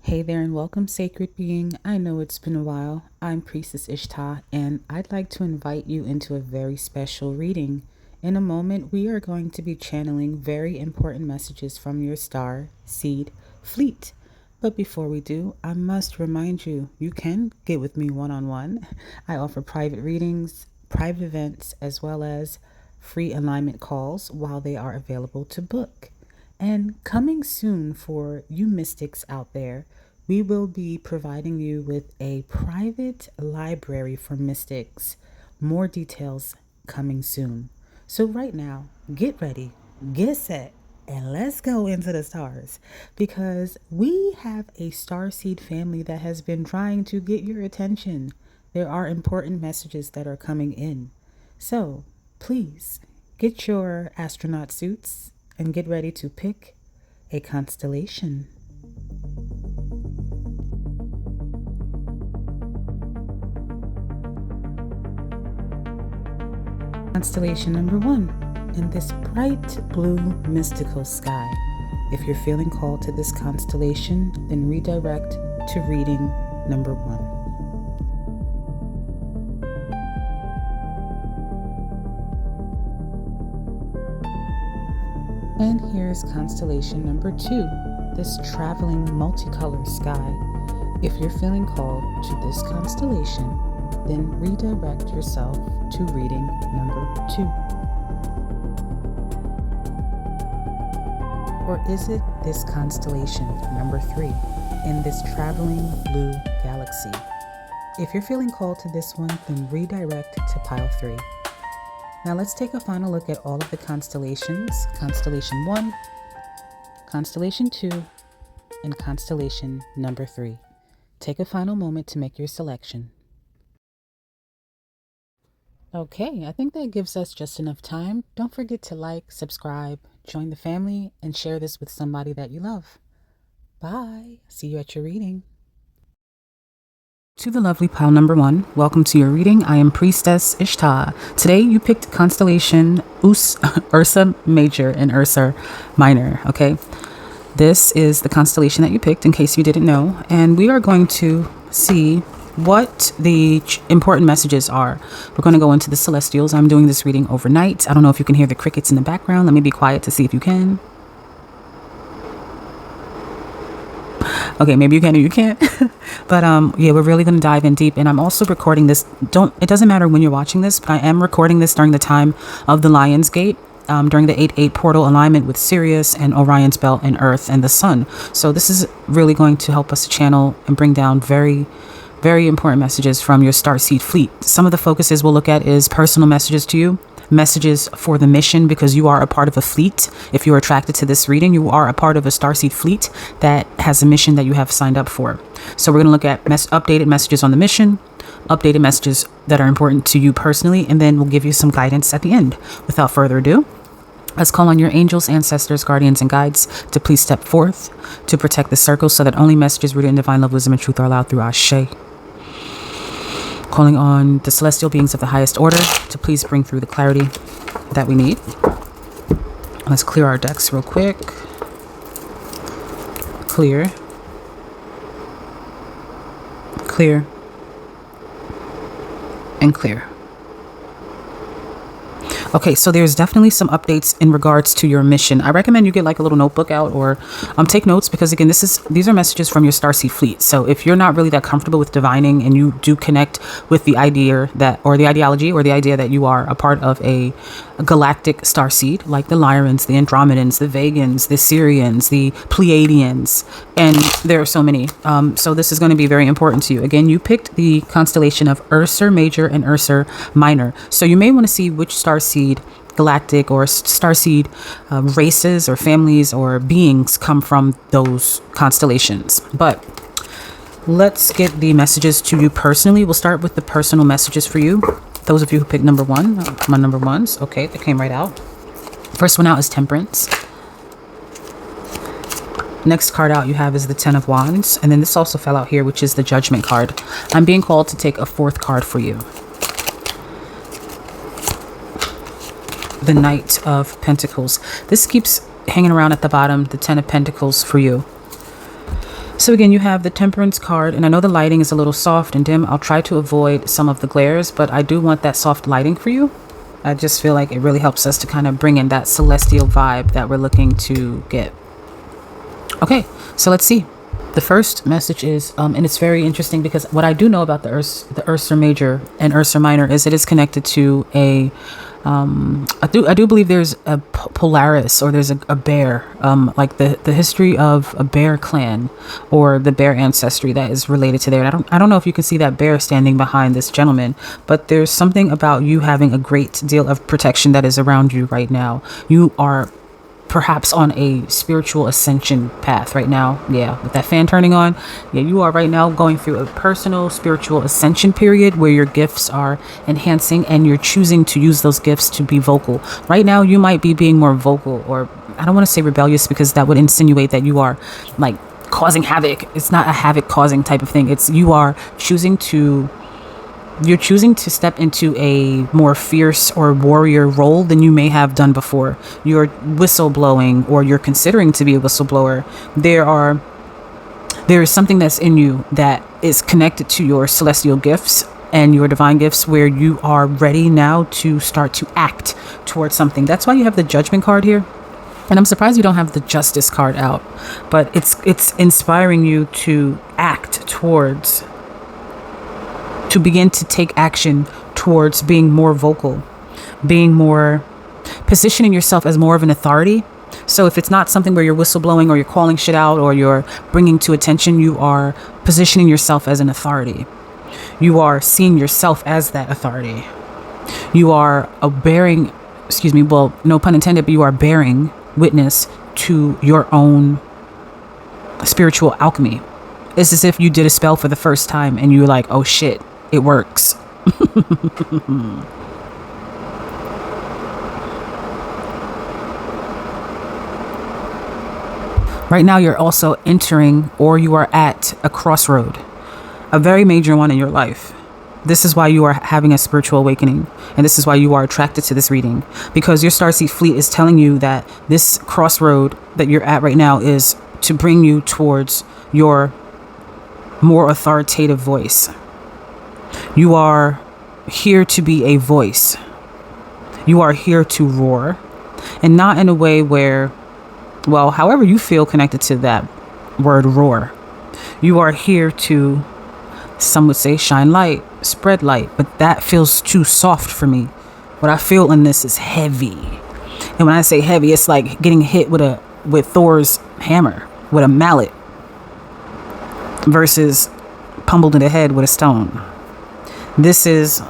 Hey there and welcome, sacred being. I know it's been a while. I'm Priestess Ishtah, and I'd like to invite you into a very special reading. In a moment, we are going to be channeling very important messages from your star seed fleet. But before we do, I must remind you, you can get with me one-on-one. I offer private readings, private events, as well as free alignment calls while they are available to book. And coming soon for you mystics out there, we will be providing you with a private library for mystics. More details coming soon. So, right now, get ready, get set, and let's go into the stars because we have a starseed family that has been trying to get your attention. There are important messages that are coming in. So, please get your astronaut suits and get ready to pick a constellation. Constellation number 1 in this bright blue mystical sky. If you're feeling called to this constellation, then redirect to reading number 1. And here's constellation number 2, this traveling multicolor sky. If you're feeling called to this constellation, then redirect yourself to reading number 2. Or is it this constellation number 3 in this traveling blue galaxy? If you're feeling called to this one, then redirect to pile 3. Now let's take a final look at all of the constellations. Constellation 1, Constellation 2, and Constellation number 3. Take a final moment to make your selection. Okay, I think that gives us just enough time. Don't forget to like, subscribe, join the family, and share this with somebody that you love. Bye. See you at your reading. To the lovely pile number 1, welcome to your reading. I am Priestess Ishtah. Today you picked constellation Ursa Major and Ursa Minor, okay? This is the constellation that you picked, in case you didn't know, and we are going to see what the important messages are. We're going to go into the celestials. I'm doing this reading overnight. I don't know if you can hear the crickets in the background. Let me be quiet to see if you can. Okay, maybe you can or you can't. But yeah, we're really going to dive in deep, and I'm also recording this. It doesn't matter when you're watching this, but I am recording this during the time of the Lion's Gate, during the 8-8 portal alignment with Sirius and Orion's belt and Earth and the Sun. So this is really going to help us channel and bring down very important messages from your starseed fleet. Some of the focuses we'll look at is personal messages to you, messages for the mission, because you are a part of a fleet. If you're attracted to this reading, you are a part of a starseed fleet that has a mission that you have signed up for. So we're going to look at updated messages on the mission, updated messages that are important to you personally, and then we'll give you some guidance at the end. Without further ado, let's call on your angels, ancestors, guardians, and guides to please step forth to protect the circle so that only messages rooted in divine love, wisdom, and truth are allowed through Ashe. Calling on the celestial beings of the highest order to please bring through the clarity that we need. Let's clear our decks real quick. Clear. Clear. And clear. Okay, so there's definitely some updates in regards to your mission. I recommend you get like a little notebook out or take notes, because again, these are messages from your starseed fleet. So if you're not really that comfortable with divining and you do connect with the idea that, or the ideology or the idea that you are a part of a galactic starseed, like the Lyrans, the Andromedans, the Vegans, the Syrians, the Pleiadians, and there are so many. So this is going to be very important to you. Again, you picked the constellation of Ursa Major and Ursa Minor. So you may want to see which starseed galactic or starseed races or families or beings come from those constellations. But let's get the messages to you personally. We'll start with the personal messages for you. Those of you who picked number 1, my number 1s. Okay, they came right out. First one out is Temperance. Next card out you have is the 10 of Wands. And then this also fell out here, which is the Judgment card. I'm being called to take a 4th card for you. The Knight of Pentacles. This keeps hanging around at the bottom, the 10 of Pentacles for you. So again, you have the Temperance card, and I know the lighting is a little soft and dim. I'll try to avoid some of the glares, but I do want that soft lighting for you. I just feel like it really helps us to kind of bring in that celestial vibe that we're looking to get. Okay, so let's see. The first message is, and it's very interesting because what I do know about the Ursa Major and Ursa Minor is it is connected to a, I do believe there's a Polaris, or there's a bear, like the history of a bear clan or the bear ancestry that is related to there. And I don't know if you can see that bear standing behind this gentleman, but there's something about you having a great deal of protection that is around you right now. You are perhaps on a spiritual ascension path right now. Yeah, with that fan turning on. Yeah, you are right now going through a personal spiritual ascension period where your gifts are enhancing and you're choosing to use those gifts to be vocal. Right now, you might be being more vocal, or I don't want to say rebellious because that would insinuate that you are like causing havoc. It's not a havoc causing type of thing. It's you're choosing to step into a more fierce or warrior role than you may have done before. You're whistleblowing, or you're considering to be a whistleblower. There is something that's in you that is connected to your celestial gifts and your divine gifts, where you are ready now to start to act towards something. That's why you have the Judgment card here. And I'm surprised you don't have the Justice card out, but it's inspiring you to act towards, to begin to take action towards being more vocal, positioning yourself as more of an authority. So if it's not something where you're whistleblowing or you're calling shit out or you're bringing to attention, you are positioning yourself as an authority. You are seeing yourself as that authority. You are no pun intended, but you are bearing witness to your own spiritual alchemy. It's as if you did a spell for the first time and you're like, oh shit, it works. Right now, you're also entering, or you are at a crossroad, a very major one in your life. This is why you are having a spiritual awakening, and this is why you are attracted to this reading, because your Starseed fleet is telling you that this crossroad that you're at right now is to bring you towards your more authoritative voice. You are here to be a voice. You are here to roar, and not in a way where, well, however you feel connected to that word roar. You are here to, some would say, shine light, spread light, but that feels too soft for me. What I feel in this is heavy. And when I say heavy, it's like getting hit with Thor's hammer, with a mallet, versus pummeled in the head with a stone. This is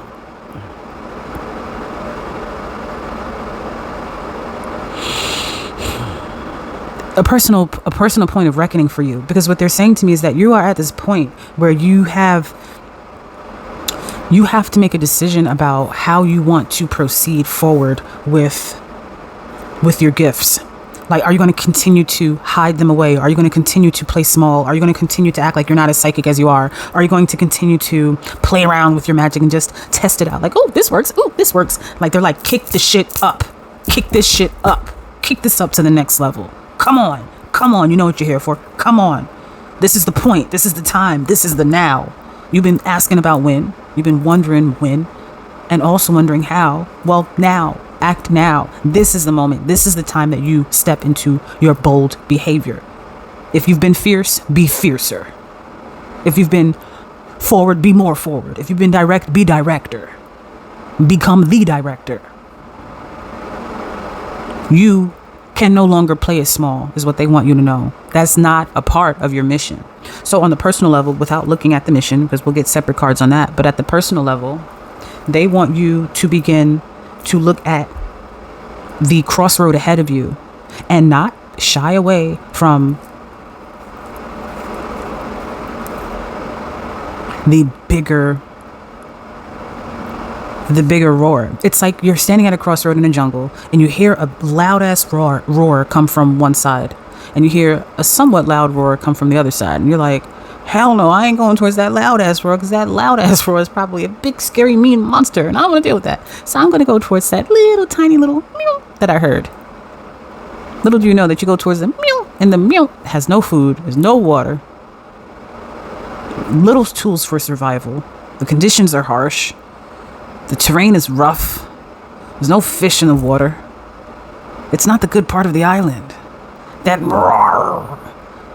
a personal point of reckoning for you, because what they're saying to me is that you are at this point where you have to make a decision about how you want to proceed forward with your gifts. Like, are you going to continue to hide them away? Are you going to continue to play small? Are you going to continue to act like you're not as psychic as you are? Are you going to continue to play around with your magic and just test it out? Like, oh, this works. Oh, this works. Like, they're like, kick the shit up. Kick this shit up. Kick this up to the next level. Come on. Come on. You know what you're here for. Come on. This is the point. This is the time. This is the now. You've been asking about when. You've been wondering when. And also wondering how. Well, now. Act now. This is the moment. This is the time that you step into your bold behavior. If you've been fierce, be fiercer. If you've been forward, be more forward. If you've been direct, be director. Become the director. You can no longer play it small, is what they want you to know. That's not a part of your mission. So on the personal level, without looking at the mission, because we'll get separate cards on that, but at the personal level, they want you to begin to look at the crossroad ahead of you and not shy away from the bigger roar. It's like you're standing at a crossroad in a jungle and you hear a loud ass roar come from one side, and you hear a somewhat loud roar come from the other side, and you're like, hell no, I ain't going towards that loud ass roar, because that loud ass roar is probably a big scary mean monster and I don't want to deal with that. So I'm going to go towards that little tiny little meow that I heard. Little do you know that you go towards the meow, and the meow has no food, there's no water, Little tools for survival. The conditions are harsh. The terrain is rough. There's no fish in the water. It's not the good part of the island. That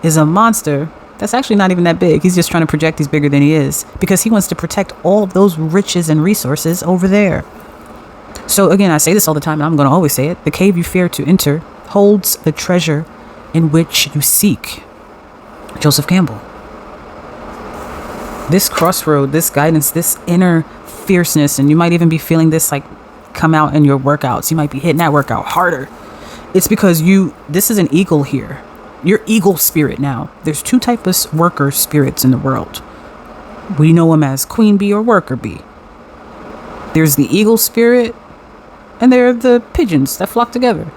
is a monster that's actually not even that big. He's just trying to project he's bigger than he is because he wants to protect all of those riches and resources over there. So again, I say this all the time, and I'm going to always say it. The cave you fear to enter holds the treasure in which you seek. Joseph Campbell. This crossroad, this guidance, this inner fierceness, and you might even be feeling this like come out in your workouts. You might be hitting that workout harder. It's because this is an eagle here. Your eagle spirit now. There's two types of worker spirits in the world. We know them as queen bee or worker bee. There's the eagle spirit, and there are the pigeons that flock together.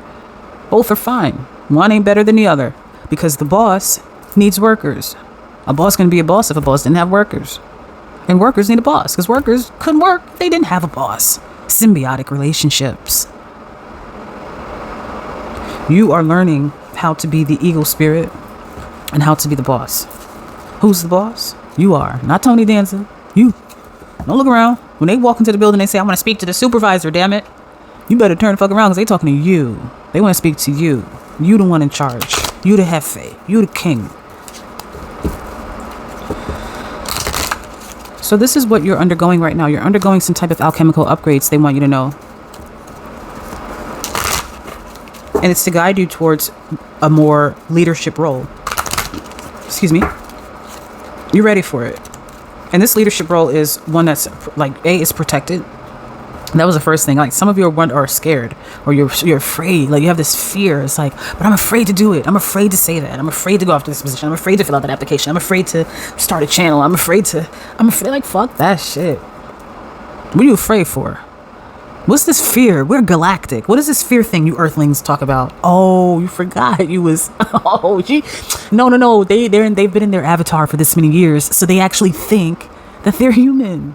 Both are fine. One ain't better than the other because the boss needs workers. A boss can be a boss if a boss didn't have workers. And workers need a boss because workers couldn't work if they didn't have a boss. Symbiotic relationships. You are learning how to be the eagle spirit and how to be the boss. Who's the boss? You are. Not Tony Danza. You. Don't look around. When they walk into the building, they say, I want to speak to the supervisor, damn it. You better turn the fuck around because they talking to you. They want to speak to you. You the one in charge. You the jefe. You the king. So this is what you're undergoing right now. You're undergoing some type of alchemical upgrades they want you to know. And it's to guide you towards a more leadership role. Excuse me. You're ready for it. And this leadership role is one that's like, is protected. That was the first thing. Like some of you are scared or you're afraid. Like you have this fear. It's like, but I'm afraid to do it. I'm afraid to say that. I'm afraid to go after this position. I'm afraid to fill out that application. I'm afraid to start a channel. I'm afraid like, fuck that shit. What are you afraid for? What's this fear? We're galactic. What is this fear thing you earthlings talk about? Oh, you forgot you was, no. They've been in their avatar for this many years. So they actually think that they're human.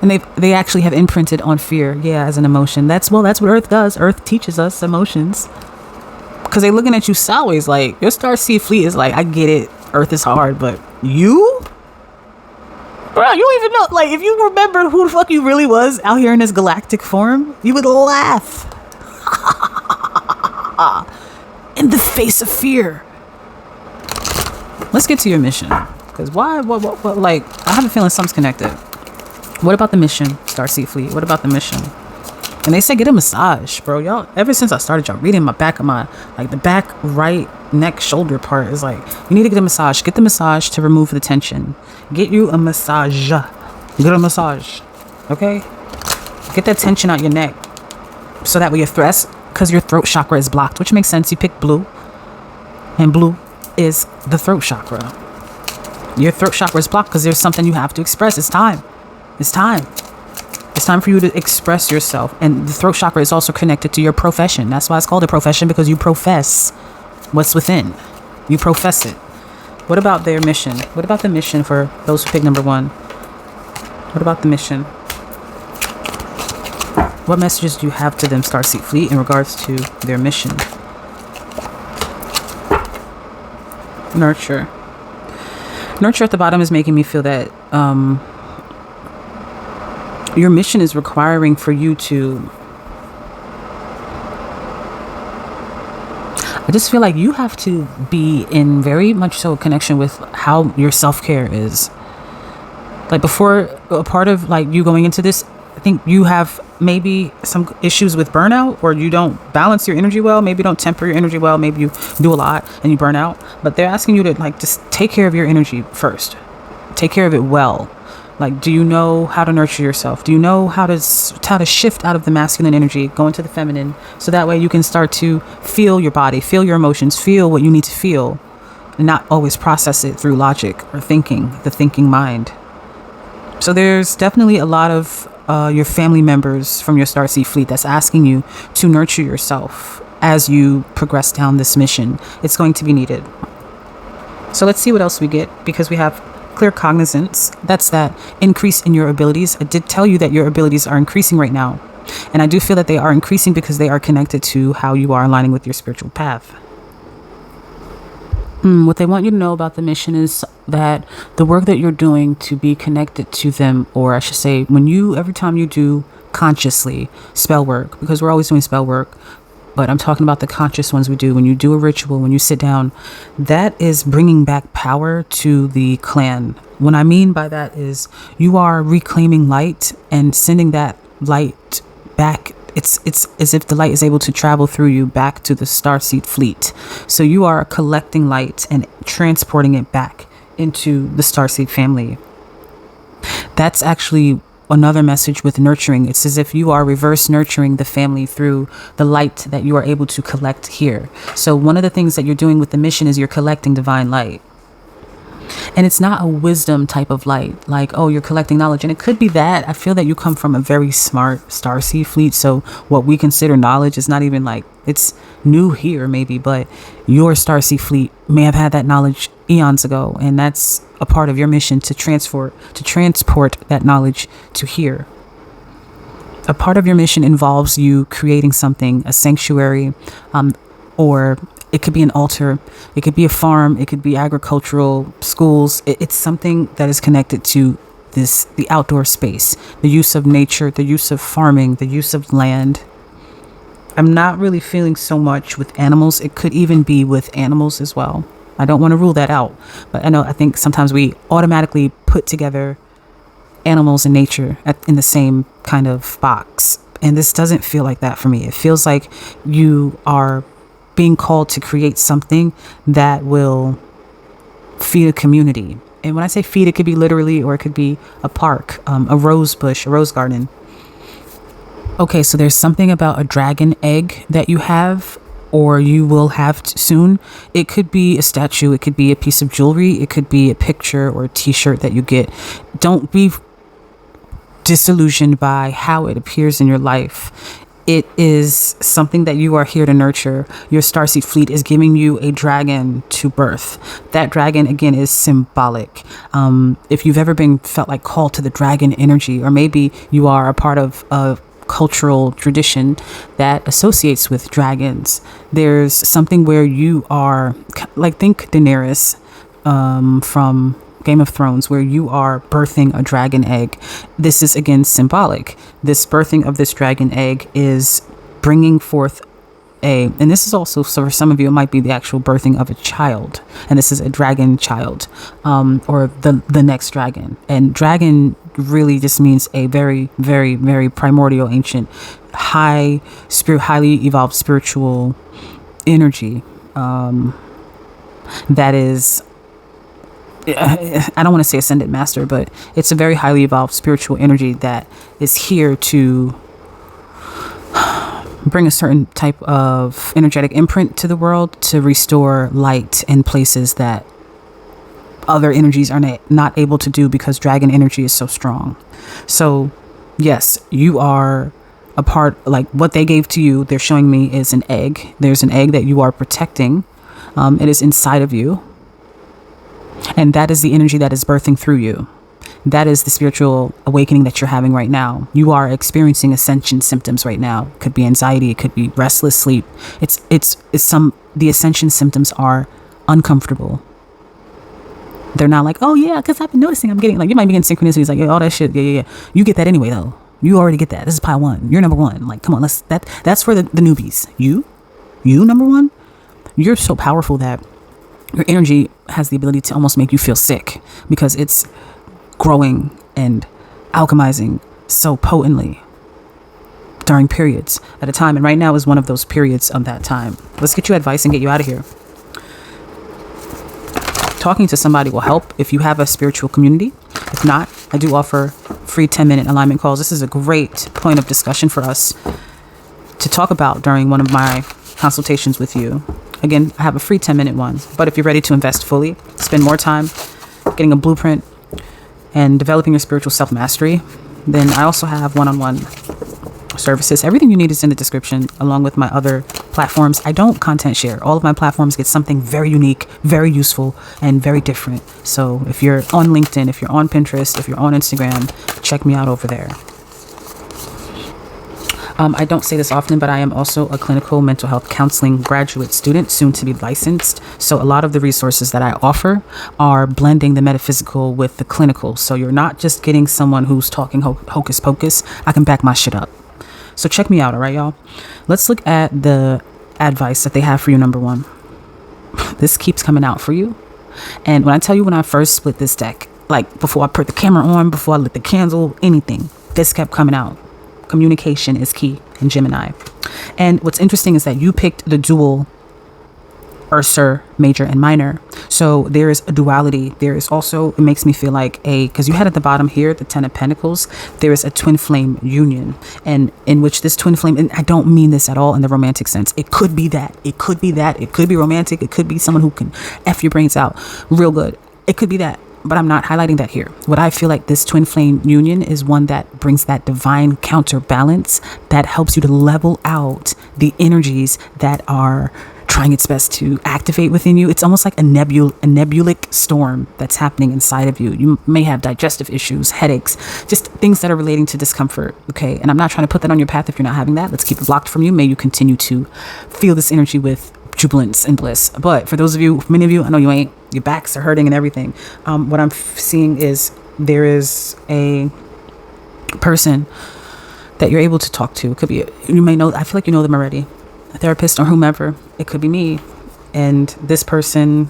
And they actually have imprinted on fear, as an emotion. That's what Earth does. Earth teaches us emotions. Because they're looking at you sideways like, your Starseed fleet is like, I get it. Earth is hard, but you? Bro, you don't even know. Like, if you remember who the fuck you really was out here in this galactic form, you would laugh. In the face of fear. Let's get to your mission. Because why? What? Like, I have a feeling something's connected. What about the mission, Starseed Fleet? What about the mission? And they say get a massage, bro. Y'all, ever since I started y'all reading my back of my, like the back right neck shoulder part is like, you need to get a massage. Get the massage to remove the tension. Get you a massage. Get a massage. Okay? Get that tension out your neck. So that way your throat, because your throat chakra is blocked, which makes sense. You pick blue. And blue is the throat chakra. Your throat chakra is blocked because there's something you have to express. It's time. It's time. It's time for you to express yourself. And the throat chakra is also connected to your profession. That's why it's called a profession, because you profess what's within. You profess it. What about their mission? What about the mission for those who pick number 1? What about the mission? What messages do you have to them, Starseed Fleet, in regards to their mission? Nurture. Nurture at the bottom is making me feel that your mission is requiring for you to... I just feel like you have to be in very much so connection with how your self-care is. Like before, a part of like you going into this, I think you have maybe some issues with burnout, or you don't balance your energy well. Maybe you don't temper your energy well. Maybe you do a lot and you burn out. But they're asking you to like just take care of your energy first. Take care of it well. Like, do you know how to nurture yourself? Do you know how to shift out of the masculine energy, go into the feminine, so that way you can start to feel your body, feel your emotions, feel what you need to feel, and not always process it through logic or thinking, the thinking mind. So there's definitely a lot of your family members from your Starseed Fleet that's asking you to nurture yourself as you progress down this mission. It's going to be needed. So let's see what else we get, because we have clear cognizance. That's that increase in your abilities. I did tell you that your abilities are increasing right now. And I do feel that they are increasing because they are connected to how you are aligning with your spiritual path. What they want you to know about the mission is that the work that you're doing to be connected to them, or I should say, every time you do consciously spell work, because we're always doing spell work, but I'm talking about the conscious ones we do. When you do a ritual, when you sit down, that is bringing back power to the clan. What I mean by that is you are reclaiming light and sending that light back. It's as if the light is able to travel through you back to the Starseed fleet. So you are collecting light and transporting it back into the Starseed family. That's actually another message with nurturing. It's as if you are reverse nurturing the family through the light that you are able to collect here. So one of the things that you're doing with the mission is you're collecting divine light. And it's not a wisdom type of light, like, oh, you're collecting knowledge. And it could be that. I feel that you come from a very smart Starseed fleet. So what we consider knowledge is not even like, it's new here maybe, but your Starseed fleet may have had that knowledge eons ago. And that's a part of your mission to transport that knowledge to here. A part of your mission involves you creating something, a sanctuary, or it could be an altar, it could be a farm, it could be agricultural, schools. It's something that is connected to the outdoor space, the use of nature, the use of farming, the use of land. I'm not really feeling so much with animals. It could even be with animals as well. I don't want to rule that out, but I think sometimes we automatically put together animals and nature in the same kind of box. And this doesn't feel like that for me. It feels like you are being called to create something that will feed a community. And when I say feed, it could be literally, or it could be a park, a rose bush, a rose garden. Okay, so there's something about a dragon egg that you have, or you will have soon. It could be a statue, it could be a piece of jewelry, it could be a picture or a t-shirt that you get. Don't be disillusioned by how it appears in your life. It is something that you are here to nurture. Your Starseed fleet is giving you a dragon to birth. That dragon, again, is symbolic. If you've ever felt like called to the dragon energy, or maybe you are a part of a cultural tradition that associates with dragons, there's something where you are, like, think Daenerys from Game of Thrones, where you are birthing a dragon egg. This is again symbolic. This birthing of this dragon egg is bringing forth and this is also, so for some of you, it might be the actual birthing of a child. And this is a dragon child, or the next dragon. And dragon really just means a very, very, very primordial, ancient, highly evolved spiritual energy. That is, I don't want to say ascended master, but it's a very highly evolved spiritual energy that is here to bring a certain type of energetic imprint to the world, to restore light in places that other energies are not able to do, because dragon energy is so strong. So yes, you are a part, like what they gave to you, they're showing me is an egg. There's an egg that you are protecting. It is inside of you. And that is the energy that is birthing through you. That is the spiritual awakening that you're having right now. You are experiencing ascension symptoms right now. It could be anxiety. It could be restless sleep. The ascension symptoms are uncomfortable. They're not like, oh yeah, because I've been noticing I'm getting, like, you might be getting synchronicities, like, yeah, all that shit. Yeah. You get that anyway though. You already get that. This is pile one. You're number one. Like, come on, that's for the newbies. You number one. You're so powerful that your energy has the ability to almost make you feel sick, because it's growing and alchemizing so potently during periods at a time. And right now is one of those periods of that time. Let's get you advice and get you out of here. Talking to somebody will help if you have a spiritual community. If not, I do offer free 10-minute alignment calls. This is a great point of discussion for us to talk about during one of my consultations with you. Again, I have a free 10-minute one, but if you're ready to invest fully, spend more time getting a blueprint and developing your spiritual self-mastery, then I also have one-on-one services. Everything you need is in the description, along with my other platforms. I don't content share. All of my platforms get something very unique, very useful, and very different. So if you're on LinkedIn, if you're on Pinterest, if you're on Instagram, check me out over there. I don't say this often, but I am also a clinical mental health counseling graduate student, soon to be licensed. So a lot of the resources that I offer are blending the metaphysical with the clinical. So you're not just getting someone who's talking hocus pocus. I can back my shit up. So check me out, all right, y'all? Let's look at the advice that they have for you, number one. This keeps coming out for you. And when I tell you, when I first split this deck, like before I put the camera on, before I lit the candle, anything, this kept coming out. Communication is key in Gemini. And what's interesting is that you picked the dual Ursa, major and minor. So there is a duality. There is also, it makes me feel like because you had at the bottom here, the 10 of Pentacles, there is a twin flame union, and in which this twin flame, and I don't mean this at all in the romantic sense. It could be that. It could be that. It could be romantic. It could be someone who can F your brains out real good. It could be that. But I'm not highlighting that here. What I feel like this twin flame union is one that brings that divine counterbalance that helps you to level out the energies that are trying its best to activate within you. It's almost like a nebulic storm that's happening inside of you. You may have digestive issues, headaches, just things that are relating to discomfort. Okay. And I'm not trying to put that on your path if you're not having that. Let's keep it blocked from you. May you continue to feel this energy with jubilance and bliss. But for those of you, many of you, I know you ain't, your backs are hurting and everything. What I'm seeing is there is a person that you're able to talk to. It could be, you may know, I feel like you know them already, a therapist or whomever. It could be me. And this person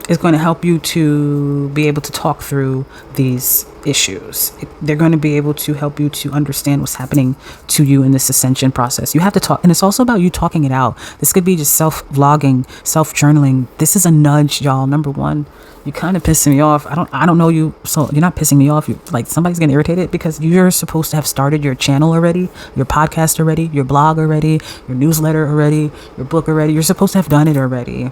is going to help you to be able to talk through these issues. They're going to be able to help you to understand what's happening to you in this ascension process. You have to talk, and it's also about you talking it out. This could be just self-vlogging, self-journaling. This is a nudge, y'all. Number one, you kind of pissing me off. I don't know you, so you're not pissing me off. You like somebody's getting irritated because you're supposed to have started your channel already, your podcast already, your blog already, your newsletter already, your book already. You're supposed to have done it already.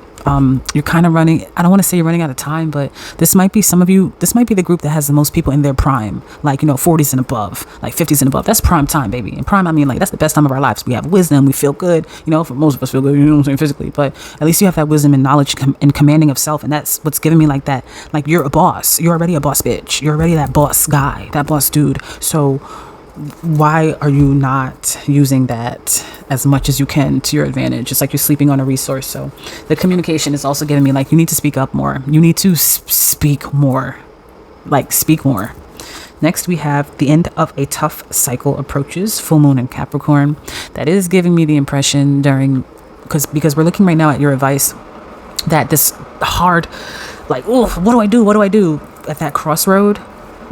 You're kind of running, I don't want to say you're running out of time, but this might be some of you, this might be the group that has the most people in their prime, like, 40s and above, like 50s and above. That's prime time, baby. And prime, I mean, like, that's the best time of our lives. We have wisdom, we feel good, for most of us feel good, you know what I'm saying, physically, but at least you have that wisdom and knowledge and commanding of self. And that's what's giving me like that, like, you're a boss. You're already a boss bitch. You're already that boss guy, that boss dude. So why are you not using that as much as you can to your advantage? It's like you're sleeping on a resource. So the communication is also giving me like, you need to speak up more. You need to speak more, like speak more. Next, we have the end of a tough cycle approaches, full moon in Capricorn. That is giving me the impression because we're looking right now at your advice that this hard, like, oh, what do I do? What do I do? At that crossroad,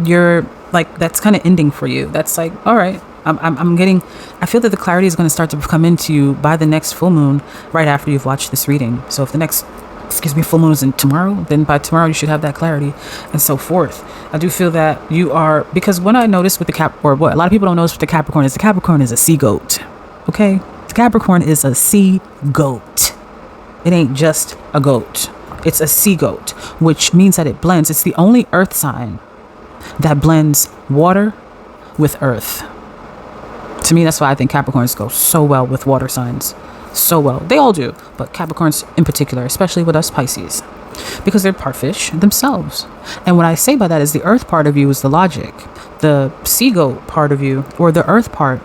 you're like, that's kind of ending for you. That's like, all right, I feel that the clarity is going to start to come into you by the next full moon, right after you've watched this reading. So if the next, full moon is in tomorrow, then by tomorrow you should have that clarity and so forth. I do feel that you are, because when I noticed with or what a lot of people don't notice with the Capricorn is a sea goat. Okay. The Capricorn is a sea goat. It ain't just a goat. It's a sea goat, which means that it blends. It's the only earth sign that blends water with earth. To me, that's why I think Capricorns go so well with water signs. So well. They all do, but Capricorns in particular, especially with us Pisces, because they're part fish themselves. And what I say by that is the earth part of you is the logic. The sea goat part of you, or the earth part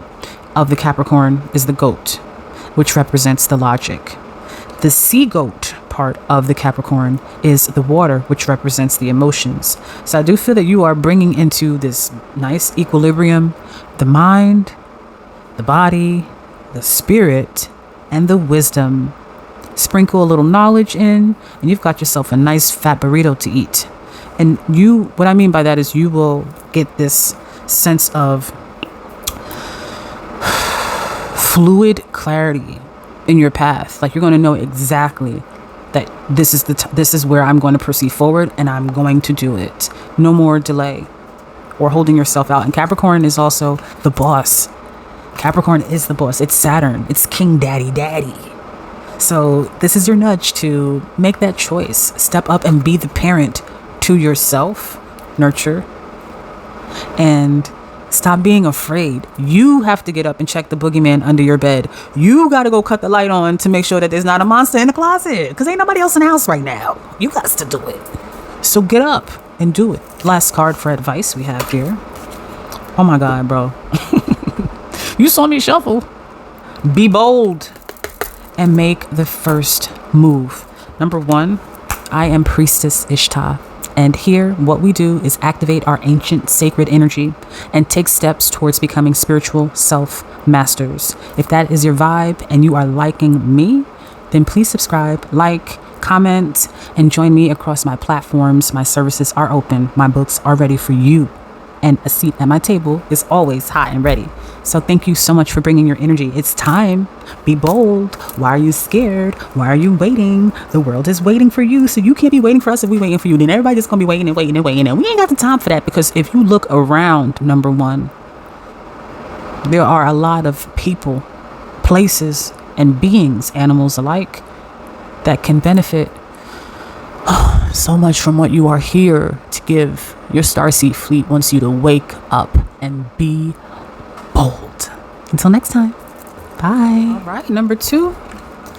of the Capricorn, is the goat, which represents the logic. The sea goat part of the Capricorn is the water, which represents the emotions. So I do feel that you are bringing into this nice equilibrium the mind, the body, the spirit, and the wisdom. Sprinkle a little knowledge in, and you've got yourself a nice fat burrito to eat. And what I mean by that is you will get this sense of fluid clarity in your path. Like, you're going to know exactly that this is where I'm going to proceed forward, and I'm going to do it. No more delay or holding yourself out. And Capricorn is also the boss. Capricorn is the boss. It's Saturn. It's King Daddy. So this is your nudge to make that choice. Step up and be the parent to yourself. Nurture. And stop being afraid. You have to get up and check the boogeyman under your bed. You got to go cut the light on to make sure that there's not a monster in the closet, because ain't nobody else in the house right now. You got to do it. So get up and do it. Last card for advice we have here. Oh my God, bro. You saw me shuffle. Be bold and make the first move. Number 1, I am Priestess Ishtah. And here, what we do is activate our ancient sacred energy and take steps towards becoming spiritual self-masters. If that is your vibe and you are liking me, then please subscribe, like, comment, and join me across my platforms. My services are open. My books are ready for you. And a seat at my table is always hot and ready. So thank you so much for bringing your energy. It's time. Be bold. Why are you scared? Why are you waiting? The world is waiting for you. So you can't be waiting for us if we waiting for you. Then everybody just gonna be waiting and waiting and waiting. And we ain't got the time for that, because if you look around, number 1, there are a lot of people, places, and beings, animals alike, that can benefit so much from what you are here to give. Your Starseed fleet wants you to wake up and be bold. Until next time, bye. All right, number two,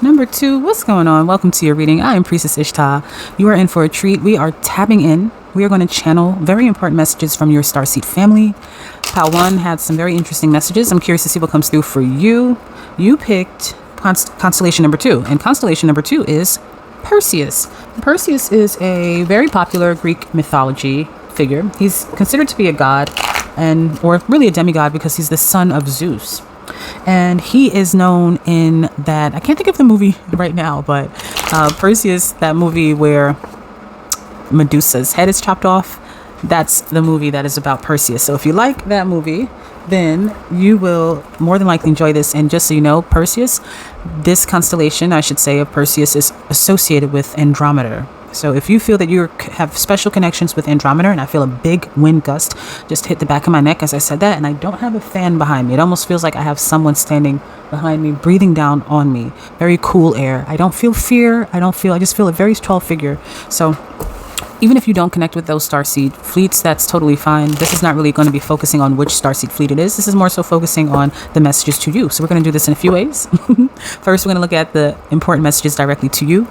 what's going on? Welcome to your reading. I am Priestess Ishtah. You are in for a treat. We are tapping in. We are going to channel very important messages from your Starseed family. Pile 1 had some very interesting messages. I'm curious to see what comes through for you. You picked constellation number 2, and constellation number 2 is Perseus. Perseus is a very popular Greek mythology figure. He's considered to be a god, or really a demigod, because he's the son of Zeus. And he is known in that, I can't think of the movie right now, but Perseus, that movie where Medusa's head is chopped off, that's the movie that is about Perseus. So if you like that movie, then you will more than likely enjoy this. And just so you know, Perseus, this constellation, I should say, of Perseus is associated with Andromeda. So if you feel that you have special connections with Andromeda, and I feel a big wind gust just hit the back of my neck as I said that, and I don't have a fan behind me. It almost feels like I have someone standing behind me, breathing down on me. Very cool air. I don't feel fear. I just feel a very tall figure. So even if you don't connect with those Starseed fleets, that's totally fine. This is not really going to be focusing on which Starseed fleet it is. This is more so focusing on the messages to you. So we're going to do this in a few ways. First, we're going to look at the important messages directly to you.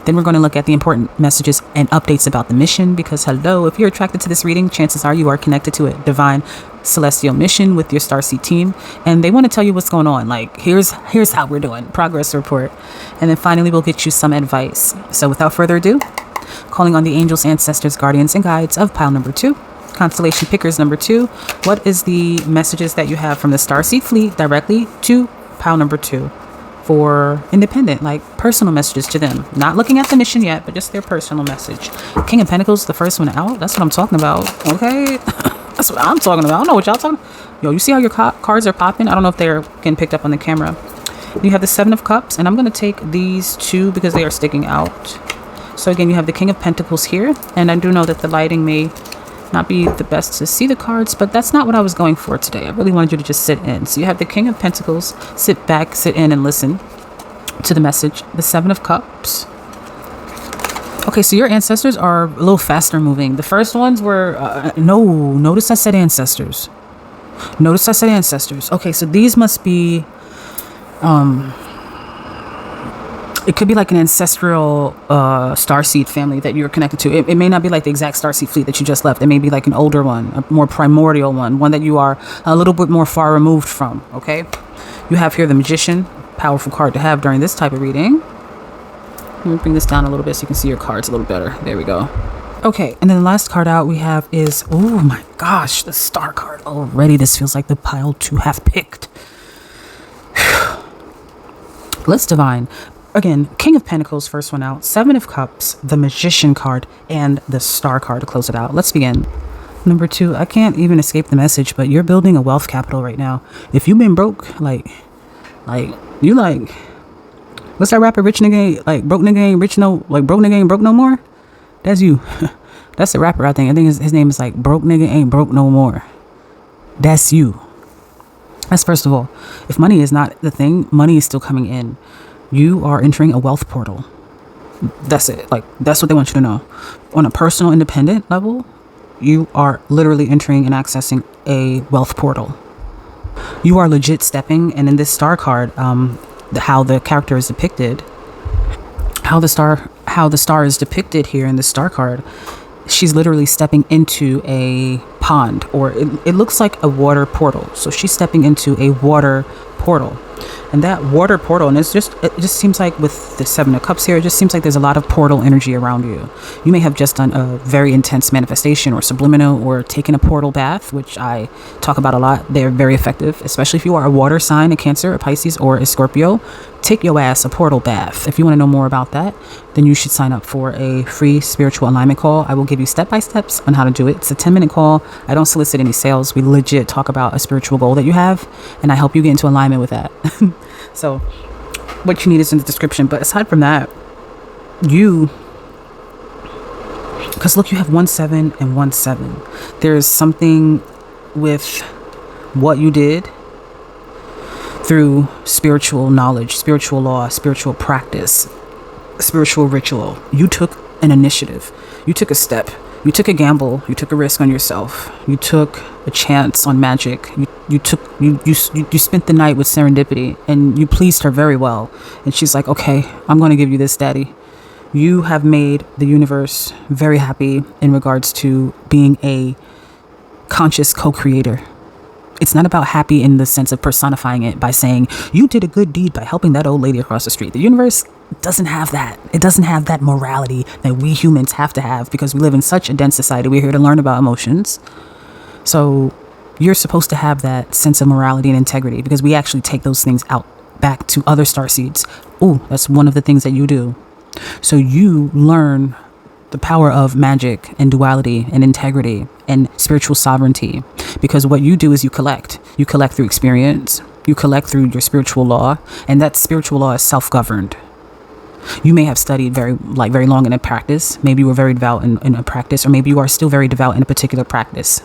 Then we're going to look at the important messages and updates about the mission, because hello, if you're attracted to this reading, chances are you are connected to a divine celestial mission with your Starseed team, and they want to tell you what's going on. Like, here's how we're doing, progress report. And then finally, we'll get you some advice. So without further ado, calling on the angels, ancestors, guardians, and guides of pile number 2, constellation pickers number 2. What is the messages that you have from the Starseed fleet directly to pile number 2 for independent, like personal messages to them? Not looking at the mission yet, but just their personal message. King of Pentacles, the first one out. That's what I'm talking about. Okay, that's what I'm talking about. I don't know what y'all talking. Yo, you see how your cards are popping? I don't know if they're getting picked up on the camera. You have the 7 of Cups, and I'm going to take these 2 because they are sticking out. So again, you have the King of Pentacles here, and I do know that the lighting may not be the best to see the cards, but that's not what I was going for today. I really wanted you to just sit in. So you have the King of Pentacles, sit back, sit in, and listen to the message. The 7 of Cups. Okay, so your ancestors are a little faster moving. The first ones were, notice I said ancestors. Okay, so these must be, it could be like an ancestral Starseed family that you're connected to. It may not be like the exact Starseed fleet that you just left. It may be like an older one, a more primordial one that you are a little bit more far removed from, okay? You have here the Magician, powerful card to have during this type of reading. Let me bring this down a little bit so you can see your cards a little better. There we go. Okay, and then the last card out we have is, oh my gosh, the Star card. Already this feels like the pile 2 have picked. Let's divine. Again, King of Pentacles, first one out. 7 of Cups, the Magician card, and the Star card to close it out. Let's begin. Number 2, I can't even escape the message, but you're building a wealth capital right now. If you've been broke, what's that rapper, rich nigga ain't, broke nigga ain't rich no, broke nigga ain't broke no more? That's you. That's the rapper, I think. I think his name is broke nigga ain't broke no more. That's you. That's first of all. If money is not the thing, money is still coming in. You are entering a wealth portal. That's it. That's what they want you to know. On a personal, independent level, you are literally entering and accessing a wealth portal. You are legit stepping, and in this Star card, how the character is depicted, how the star is depicted here in the Star card, she's literally stepping into a pond, or it looks like a water portal. So she's stepping into a water portal. And that water portal, and it just seems like with the Seven of Cups here, it just seems like there's a lot of portal energy around you. You may have just done a very intense manifestation or subliminal, or taken a portal bath, which I talk about a lot. They're very effective, especially if you are a water sign, a Cancer, a Pisces, or a Scorpio. Take your ass a portal bath. If you want to know more about that, then you should sign up for a free spiritual alignment call. I will give you step-by-steps on how to do it. It's a 10-minute call. I don't solicit any sales. We legit talk about a spiritual goal that you have, and I help you get into alignment with that. So what you need is in the description. But aside from that, because look, you have 1-7 and 1-7. There's something with what you did through spiritual knowledge, spiritual law, spiritual practice, spiritual ritual. You took an initiative. You took a step. You took a gamble. You took a risk on yourself. You took a chance on magic. You spent the night with serendipity, and you pleased her very well. And she's like, okay, I'm going to give you this, daddy. You have made the universe very happy in regards to being a conscious co-creator. It's not about happy in the sense of personifying it by saying, you did a good deed by helping that old lady across the street. The universe doesn't have that. It doesn't have that morality that we humans have to have, because we live in such a dense society. We're here to learn about emotions. So you're supposed to have that sense of morality and integrity, because we actually take those things out back to other starseeds. Oh, that's one of the things that you do. So you learn the power of magic and duality and integrity and spiritual sovereignty, because what you do is you collect through experience, you collect through your spiritual law, and that spiritual law is self-governed. You may have studied very long in a practice. Maybe you were very devout in a practice, or maybe you are still very devout in a particular practice.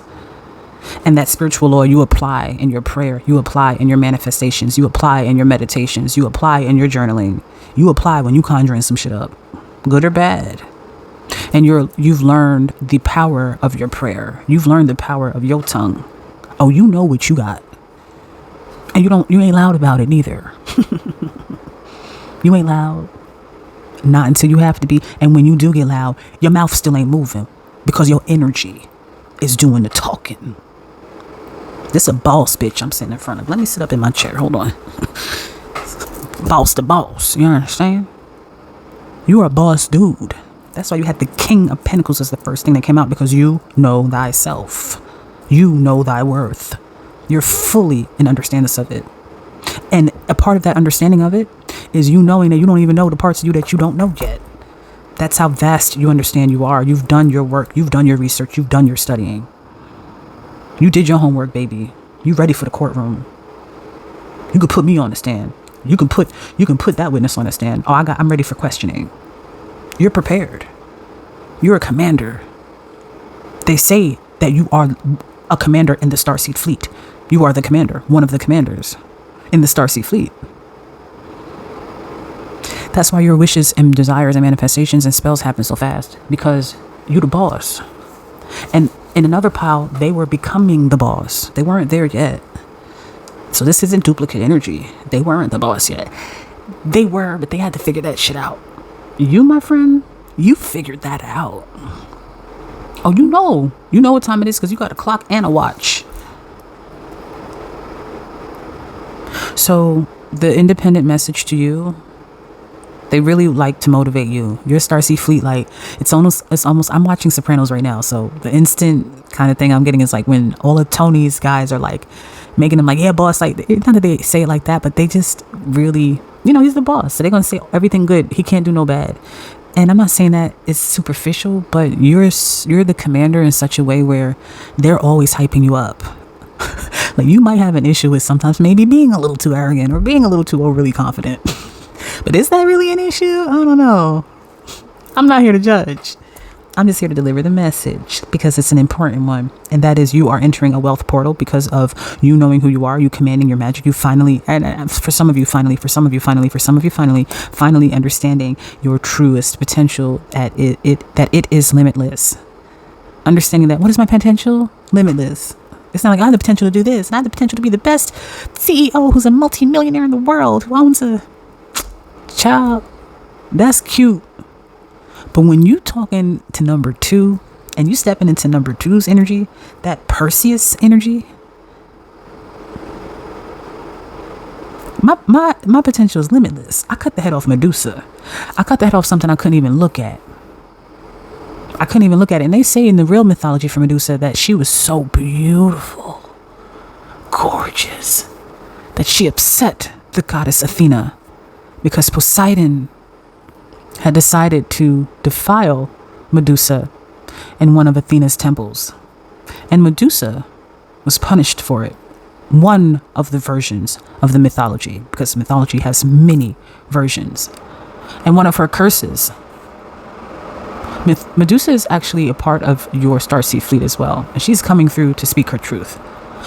And that spiritual law you apply in your prayer, you apply in your manifestations, you apply in your meditations, you apply in your journaling, you apply when you conjuring some shit up, good or bad. And you've learned the power of your prayer. You've learned the power of your tongue. Oh, you know what you got. And you ain't loud about it neither. You ain't loud. Not until you have to be. And when you do get loud, your mouth still ain't moving, because your energy is doing the talking. This a boss bitch I'm sitting in front of. Let me sit up in my chair. Hold on. Boss to boss. You understand? You're a boss dude. That's why you had the King of Pentacles as the first thing that came out, because you know thyself. You know thy worth. You're fully in understanding of it. And a part of that understanding of it is you knowing that you don't even know the parts of you that you don't know yet. That's how vast you understand you are. You've done your work. You've done your research. You've done your studying. You did your homework, baby. You ready for the courtroom. You could put me on the stand. You can put that witness on the stand. Oh, I'm ready for questioning. You're prepared. You're a commander. They say that you are a commander in the Starseed fleet. You are the commander, one of the commanders in the Starseed fleet. That's why your wishes and desires and manifestations and spells happen so fast, because you the boss. And in another pile, they were becoming the boss. They weren't there yet. So this isn't duplicate energy. They weren't the boss yet. They were, but they had to figure that shit out. You, my friend, you figured that out. Oh, you know what time it is, because you got a clock and a watch. So the independent message to you, they really like to motivate you. Your Starseed fleet, like it's almost I'm watching Sopranos right now, so the instant kind of thing I'm getting is like when all of Tony's guys are like making him like, yeah, boss, like not that they say it like that, but they just really, he's the boss, so they're gonna say everything good, he can't do no bad. And I'm not saying that it's superficial, but you're the commander in such a way where they're always hyping you up. Like you might have an issue with sometimes maybe being a little too arrogant or being a little too overly confident. But is that really an issue? I don't know. I'm not here to judge. I'm just here to deliver the message, because it's an important one. And that is, you are entering a wealth portal because of you knowing who you are, you commanding your magic. You finally, and for some of you finally, finally understanding your truest potential, that it is limitless. Understanding that, what is my potential? Limitless. It's not like I have the potential to do this, and I have the potential to be the best CEO who's a multi-millionaire in the world, who owns a child. That's cute. But when you talking to number 2, and you stepping into number two's energy, that Perseus energy, my potential is limitless. I cut the head off Medusa. I cut the head off something I couldn't even look at. And they say in the real mythology for Medusa that she was so beautiful, gorgeous, that she upset the goddess Athena because Poseidon had decided to defile Medusa in one of Athena's temples. And Medusa was punished for it. One of the versions of the mythology, because mythology has many versions. And one of her curses. Medusa is actually a part of your Starseed fleet as well. And she's coming through to speak her truth.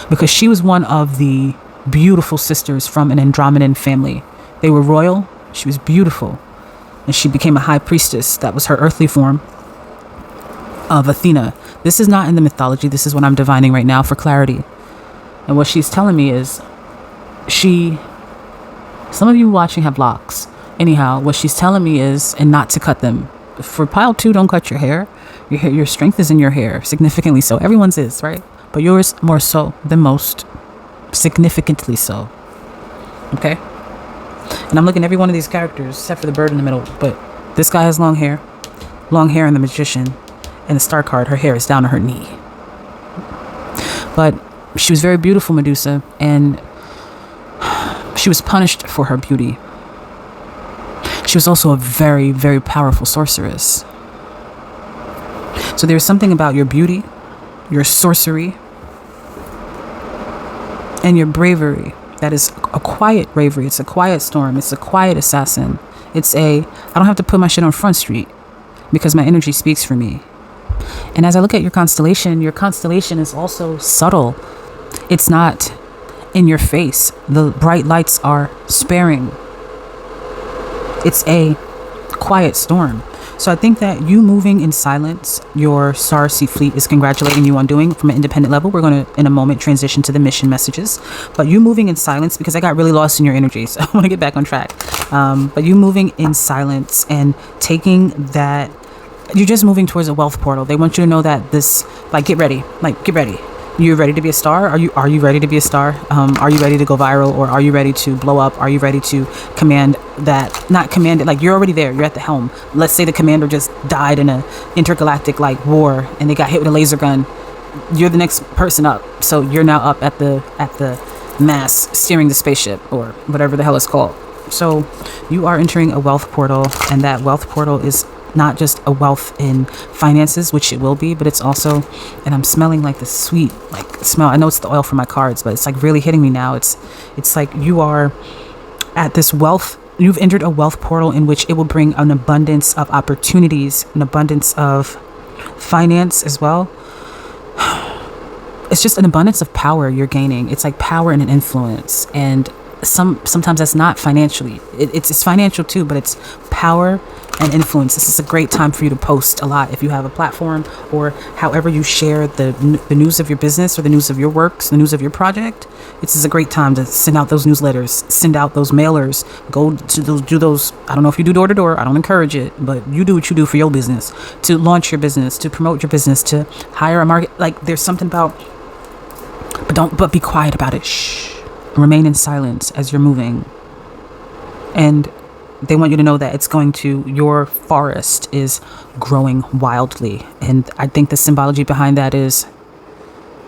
Because she was one of the beautiful sisters from an Andromedan family. They were royal. She was beautiful. And she became a high priestess. That was her earthly form of Athena. This is not in the mythology. This is what I'm divining right now for clarity. And what she's telling me is some of you watching have locks. Anyhow, what she's telling me is, and not to cut them. For pile 2, don't cut your hair. Your strength is in your hair, significantly so. Everyone's is, right? But yours more so than most. Significantly so. Okay? And I'm looking at every one of these characters, except for the bird in the middle. But this guy has long hair. Long hair in the magician. And the star card, her hair is down to her knee. But she was very beautiful, Medusa, and she was punished for her beauty. She was also a very, very powerful sorceress. So there's something about your beauty, your sorcery, and your bravery that is a quiet bravery. It's a quiet storm. It's a quiet assassin. I don't have to put my shit on Front Street because my energy speaks for me. And as I look at your constellation is also subtle. It's not in your face. The bright lights are sparing. It's a quiet storm. So I think that you moving in silence, your Starseed fleet is congratulating you on doing from an independent level. We're going to, in a moment, transition to the mission messages. But you moving in silence, because I got really lost in your energy, so I want to get back on track. But you moving in silence and taking that, you're just moving towards a wealth portal. They want you to know that this, get ready. You're ready to be a star? Are you ready to be a star? Are you ready to go viral, or are you ready to blow up? Are you ready to command that? Not command it, you're already there. You're at the helm. Let's say the commander just died in a intergalactic war, and they got hit with a laser gun. You're the next person up, so you're now up at the mast steering the spaceship, or whatever the hell it's called. So you are entering a wealth portal, and that wealth portal is not just a wealth in finances, which it will be, but it's also, and I'm smelling the sweet smell. I know it's the oil from my cards, but it's really hitting me now. It's like you are at this wealth. You've entered a wealth portal in which it will bring an abundance of opportunities, an abundance of finance as well. It's just an abundance of power you're gaining. It's like power and an influence, and sometimes that's not financially. It's financial too, but it's power and influence. This is a great time for you to post a lot if you have a platform, or however you share the news of your business, or the news of your works, the news of your project. This is a great time to send out those newsletters, send out those mailers, go to do those. I don't know if you do door to door. I don't encourage it, but you do what you do for your business, to launch your business, to promote your business, to hire a market. There's something about, but be quiet about it. Shh. Remain in silence as you're moving. And they want you to know that your forest is growing wildly. And I think the symbology behind that is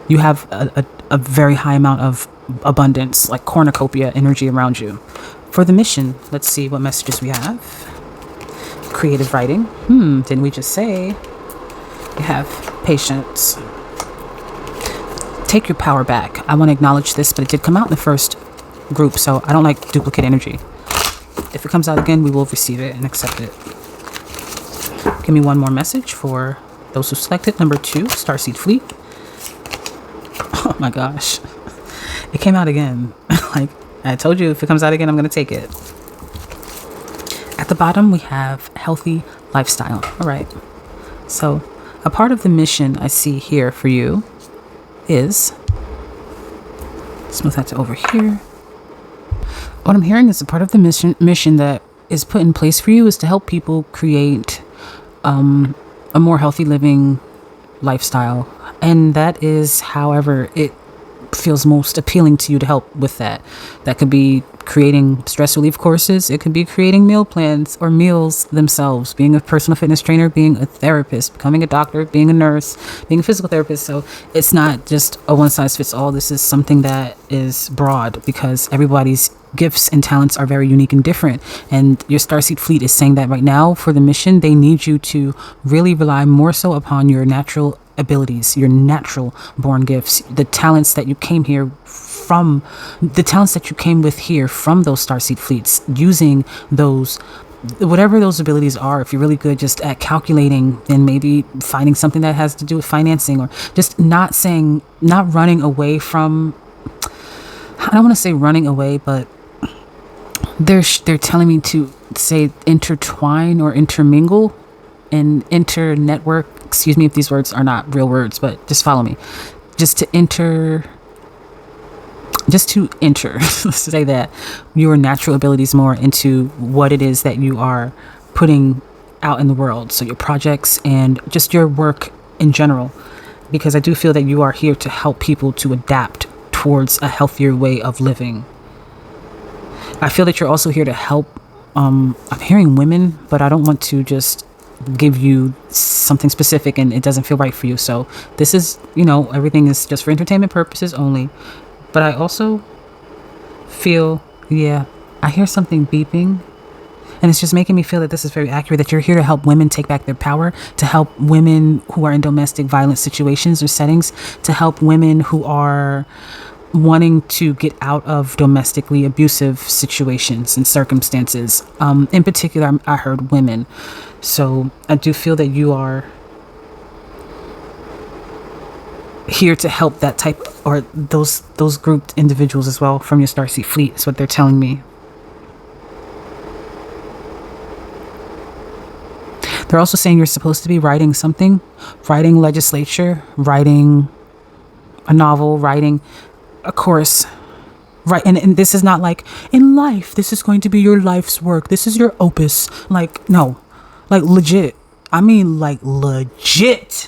you have a very high amount of abundance, cornucopia energy around you. For the mission, let's see what messages we have. Creative writing. Didn't we just say? You have patience. Take your power back. I want to acknowledge this, but it did come out in the first group, so I don't like duplicate energy. If it comes out again, we will receive it and accept it. Give me one more message for those who selected. Number 2, Starseed Fleet. Oh my gosh. It came out again. I told you, if it comes out again, I'm going to take it. At the bottom, we have healthy lifestyle. All right. So a part of the mission I see here for you is, smooth that to over here. What I'm hearing is a part of the mission that is put in place for you is to help people create a more healthy living lifestyle. And that is, however, it feels most appealing to you to help with that. That could be creating stress relief courses. It could be creating meal plans or meals themselves, being a personal fitness trainer, being a therapist, becoming a doctor, being a nurse, being a physical therapist. So it's not just a one size fits all. This is something that is broad because everybody's gifts and talents are very unique and different. And your Starseed fleet is saying that right now for the mission, they need you to really rely more so upon your natural abilities, your natural born gifts, the talents that you came here from, the talents that you came with here from those Starseed fleets, using those, whatever those abilities are. If you're really good just at calculating, then maybe finding something that has to do with financing, or just not running away from, I don't want to say running away, but they're telling me to say intertwine or intermingle and inter-network. Excuse me if these words are not real words, but just follow me. Just to enter, let's say that, your natural abilities more into what it is that you are putting out in the world. So your projects and just your work in general. Because I do feel that you are here to help people to adapt towards a healthier way of living. I feel that you're also here to help, I'm hearing women, but I don't want to just give you something specific and it doesn't feel right for you. So this is, everything is just for entertainment purposes only. But I also feel, I hear something beeping, and it's just making me feel that this is very accurate, that you're here to help women take back their power, to help women who are in domestic violence situations or settings, to help women who are wanting to get out of domestically abusive situations and circumstances. In particular, I heard women. So I do feel that you are here to help that type, or those grouped individuals as well from your Starseed fleet, is what they're telling me. They're also saying you're supposed to be writing something, writing legislature, writing a novel, writing a course, right? And this is not like, in life, this is going to be your life's work, this is your opus. Like, no, like legit. I mean, like legit.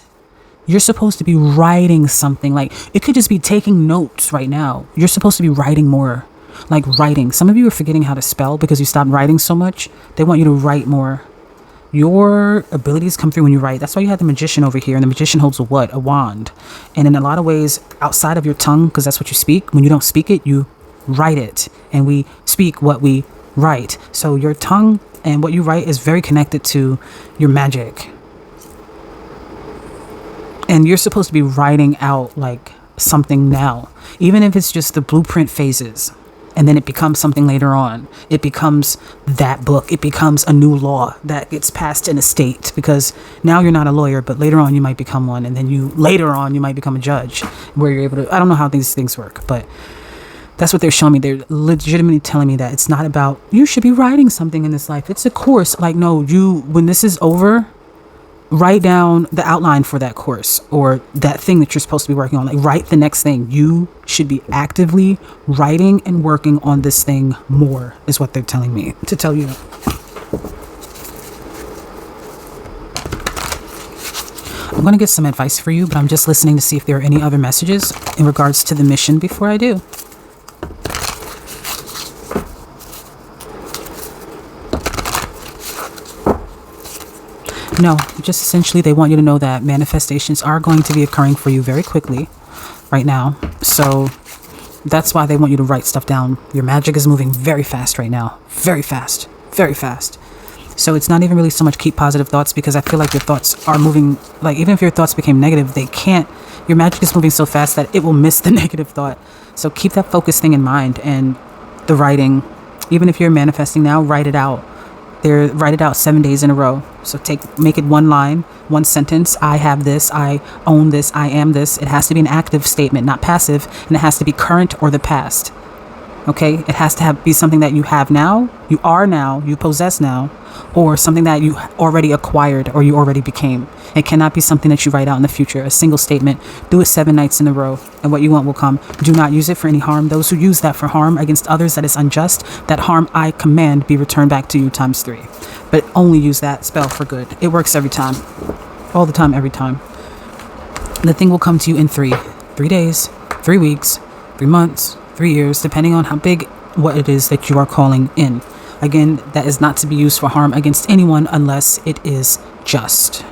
You're supposed to be writing something. Like, it could just be taking notes right now. You're supposed to be writing more, like writing. Some of you are forgetting how to spell because you stopped writing so much. They want you to write more. Your abilities come through when you write. That's why you have the magician over here, and the magician holds a what? A wand. And in a lot of ways, outside of your tongue, because that's what you speak, when you don't speak it, you write it. And we speak what we write. So your tongue and what you write is very connected to your magic. And you're supposed to be writing out like something now, even if it's just the blueprint phases. And then it becomes something later on. It becomes that book. It becomes a new law that gets passed in a state, because now you're not a lawyer, but later on you might become one. And then later on you might become a judge, where you're able to, I don't know how these things work, but that's what they're showing me. They're legitimately telling me that it's not about, you should be writing something in this life. It's a course. Like, no, when this is over, write down the outline for that course or that thing that you're supposed to be working on. Like, write the next thing. You should be actively writing and working on this thing more, is what they're telling me to tell you. I'm going to get some advice for you, but I'm just listening to see if there are any other messages in regards to the mission before I do. No, just essentially they want you to know that manifestations are going to be occurring for you very quickly right now. So that's why they want you to write stuff down. Your magic is moving very fast right now. Very fast. Very fast. So it's not even really so much keep positive thoughts, because I feel like your thoughts are moving, like even if your thoughts became negative, they can't, your magic is moving so fast that it will miss the negative thought. So keep that focus thing in mind, and the writing, even if you're manifesting now, write it out. Write it out 7 days in a row. So make it one line, one sentence. I have this, I own this, I am this. It has to be an active statement, not passive, and it has to be current or the past. Okay, it has to be something that you have now, you are now, you possess now, or something that you already acquired or you already became. It cannot be something that you write out in the future. A single statement. Do it 7 nights in a row, and what you want will come. Do not use it for any harm. Those who use that for harm against others that is unjust, that harm I command be returned back to you times 3. But only use that spell for good. It works every time. All the time, every time. The thing will come to you in 3 days, 3 weeks, 3 months, 3 years, depending on how big what it is that you are calling in. Again, that is not to be used for harm against anyone unless it is just.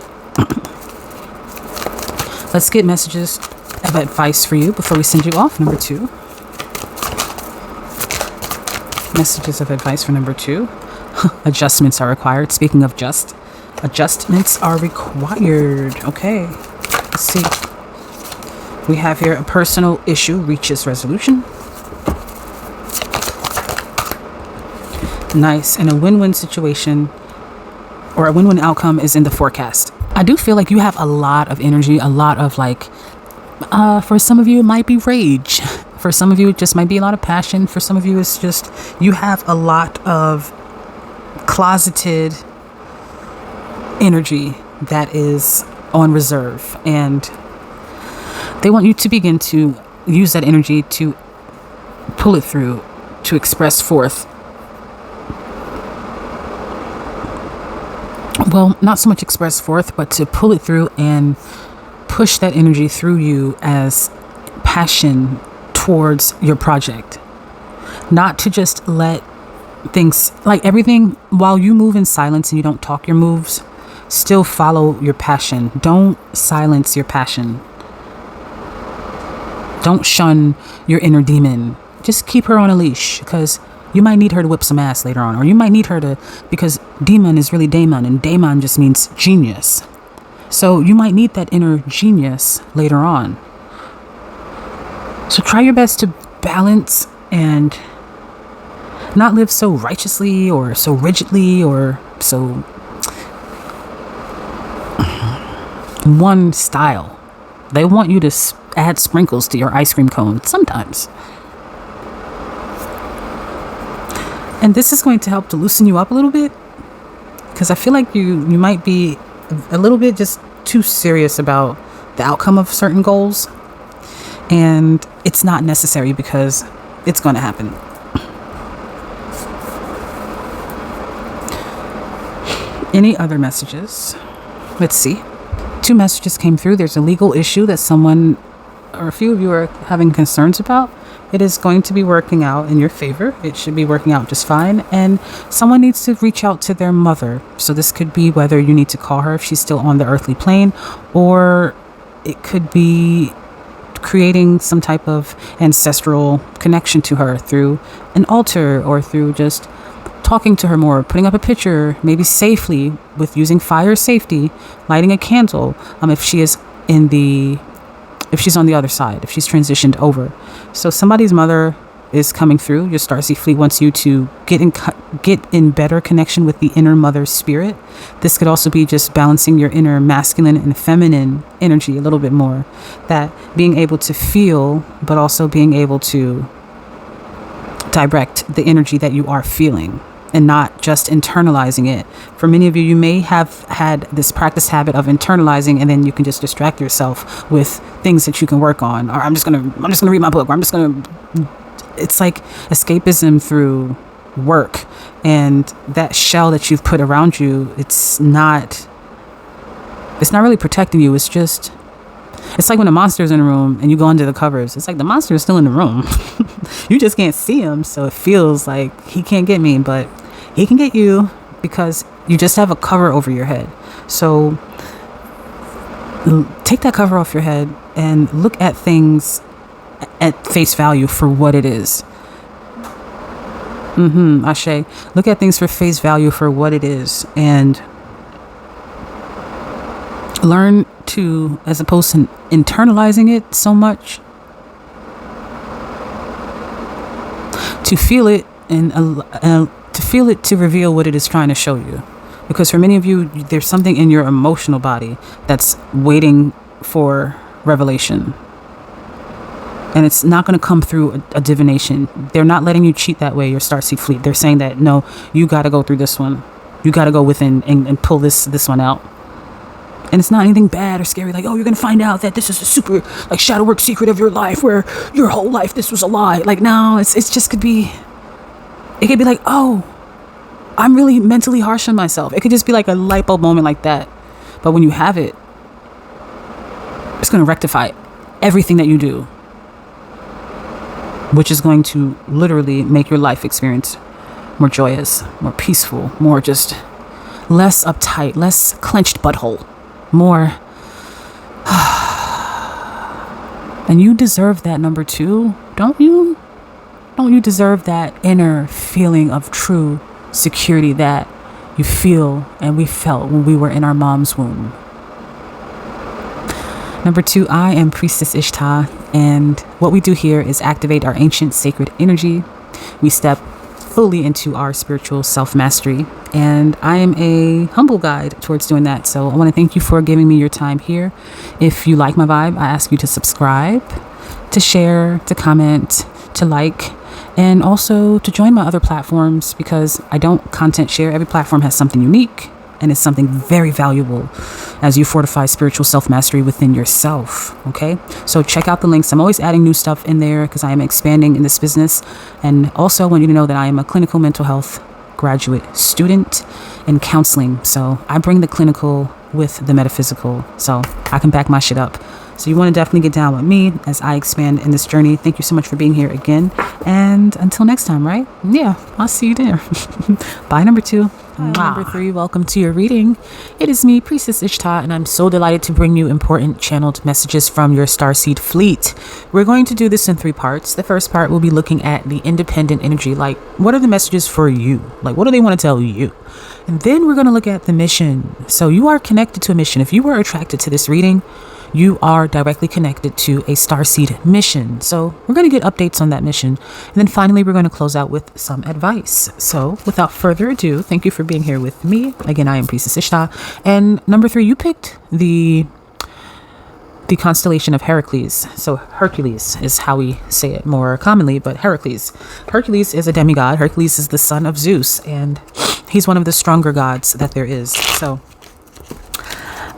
Let's get messages of advice for you before we send you off. Number 2. Messages of advice for number 2. Adjustments are required. Speaking of adjustments are required. Okay. Let's see. We have here a personal issue reaches resolution. Nice. And a win-win situation or a win-win outcome is in the forecast. I do feel like you have a lot of energy, a lot of for some of you, it might be rage. For some of you, it just might be a lot of passion. For some of you, it's just, you have a lot of closeted energy that is on reserve. And they want you to begin to use that energy to pull it through, to express forth. Well, not so much express forth, but to pull it through and push that energy through you as passion towards your project. Not to just let things, like everything, while you move in silence and you don't talk your moves, still follow your passion. Don't silence your passion. Don't shun your inner demon. Just keep her on a leash, because you might need her to whip some ass later on, or you might need her to, because demon is really daemon, and daemon just means genius. So you might need that inner genius later on. So try your best to balance and not live so righteously or so rigidly or so one style. They want you to add sprinkles to your ice cream cone sometimes. And this is going to help to loosen you up a little bit, because I feel like you might be a little bit just too serious about the outcome of certain goals. And it's not necessary, because it's going to happen. Any other messages? Let's see. 2 messages came through. There's a legal issue that someone or a few of you are having concerns about. It is going to be working out in your favor. It should be working out just fine. And someone needs to reach out to their mother. So this could be whether you need to call her if she's still on the earthly plane, or it could be creating some type of ancestral connection to her through an altar, or through just talking to her more, putting up a picture, maybe safely with using fire safety, lighting a candle. If she's on the other side, if she's transitioned over. So somebody's mother is coming through. Your Starseed fleet wants you to get in better connection with the inner mother spirit. This could also be just balancing your inner masculine and feminine energy a little bit more. That being able to feel, but also being able to direct the energy that you are feeling, and not just internalizing it. For many of you, you may have had this practice habit of internalizing, and then you can just distract yourself with things that you can work on. Or I'm just gonna read my book, or it's like escapism through work. And that shell that you've put around you, it's not really protecting you. It's like when a monster's in a room and you go under the covers. It's like the monster is still in the room. You just can't see him, so it feels like he can't get me, but he can get you, because you just have a cover over your head. So take that cover off your head and look at things at face value for what it is. Ashe. Look at things for face value for what it is, and learn to, as opposed to internalizing it so much, to feel it and to reveal what it is trying to show you. Because for many of you, there's something in your emotional body that's waiting for revelation. And it's not going to come through a divination. They're not letting you cheat that way, your Starseed fleet. They're saying that, no, you got to go through this one. You got to go within and pull this one out. And it's not anything bad or scary, like, oh, you're going to find out that this is a super, like, shadow work secret of your life, where your whole life this was a lie. Like, no, it could be like, oh, I'm really mentally harsh on myself. It could just be like a light bulb moment like that. But when you have it, It's going to rectify everything that you do, which is going to literally make your life experience more joyous, more peaceful, more just less uptight, less clenched butthole, more. And you deserve that, number 2, don't you? Don't you deserve that inner feeling of true security that you feel and we felt when we were in our mom's womb? Number 2, I am Priestess Ishtah, and what we do here is activate our ancient sacred energy. We step fully into our spiritual self-mastery, and I am a humble guide towards doing that. So I want to thank you for giving me your time here. If you like my vibe, I ask you to subscribe, to share, to comment, to like, and also to join my other platforms, because I don't content share. Every platform has something unique and it's something very valuable as you fortify spiritual self-mastery within yourself. Okay, so check out the links. I'm always adding new stuff in there because I am expanding in this business. And also I want you to know that I am a clinical mental health graduate student in counseling. So I bring the clinical with the metaphysical, so I can back my shit up. So you want to definitely get down with me as I expand in this journey. Thank you so much for being here again. And until next time, right? Yeah, I'll see you there. Bye, number 2. Hi, number 3, welcome to your reading. It is me, Priestess Ishtah, and I'm so delighted to bring you important channeled messages from your Starseed fleet. We're going to do this in 3 parts. The first part, we'll be looking at the independent energy. Like, what are the messages for you? Like, what do they want to tell you? And then we're going to look at the mission. So you are connected to a mission. If you were attracted to this reading, you are directly connected to a Starseed mission. So we're going to get updates on that mission. And then finally, we're going to close out with some advice. So without further ado, thank you for being here with me. Again, I am Priestess Ishtah. And number 3, you picked the constellation of Heracles. So Hercules is how we say it more commonly, but Heracles. Hercules is a demigod. Hercules is the son of Zeus, and he's one of the stronger gods that there is. So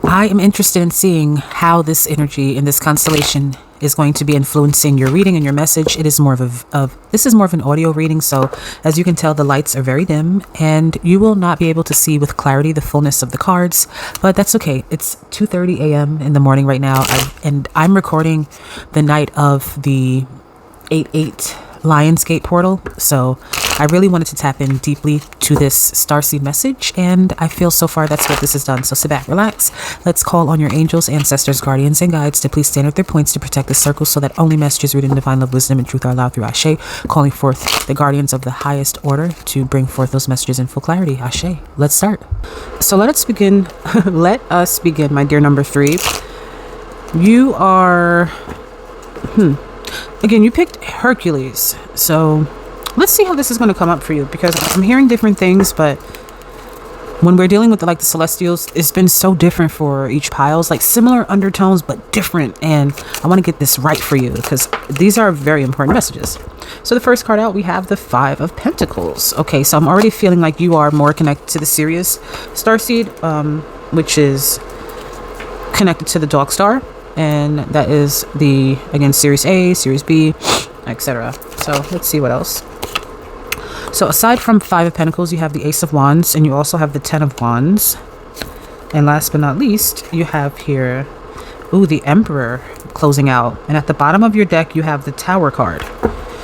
I am interested in seeing how this energy in this constellation is going to be influencing your reading and your message. It is more this is more of an audio reading, so as you can tell, the lights are very dim and you will not be able to see with clarity the fullness of the cards, but that's okay. It's 2:30 a.m. in the morning right now, and I'm recording the night of the 8/8 Lionsgate portal, so I really wanted to tap in deeply to this Starseed message, and I feel so far that's what this has done. So sit back, relax. Let's call on your angels, ancestors, guardians, and guides to please stand at their points to protect the circle so that only messages rooted in divine love, wisdom, and truth are allowed through Ashe, calling forth the guardians of the highest order to bring forth those messages in full clarity. Ashe. Let's start. So let us begin. Let us begin, my dear number 3. You are... Again, you picked Hercules, so let's see how this is going to come up for you, because I'm hearing different things, but when we're dealing with the celestials, it's been so different for each piles, like similar undertones but different, and I want to get this right for you because these are very important messages. So the first card out, we have the 5 of Pentacles. Okay, so I'm already feeling like you are more connected to the Sirius Starseed, which is connected to the Dog Star. And that is the, again, Series A, Series B, etc. So let's see what else. So aside from 5 of Pentacles, you have the Ace of Wands, and you also have the 10 of Wands. And last but not least, you have here, the Emperor closing out. And at the bottom of your deck, you have the Tower card.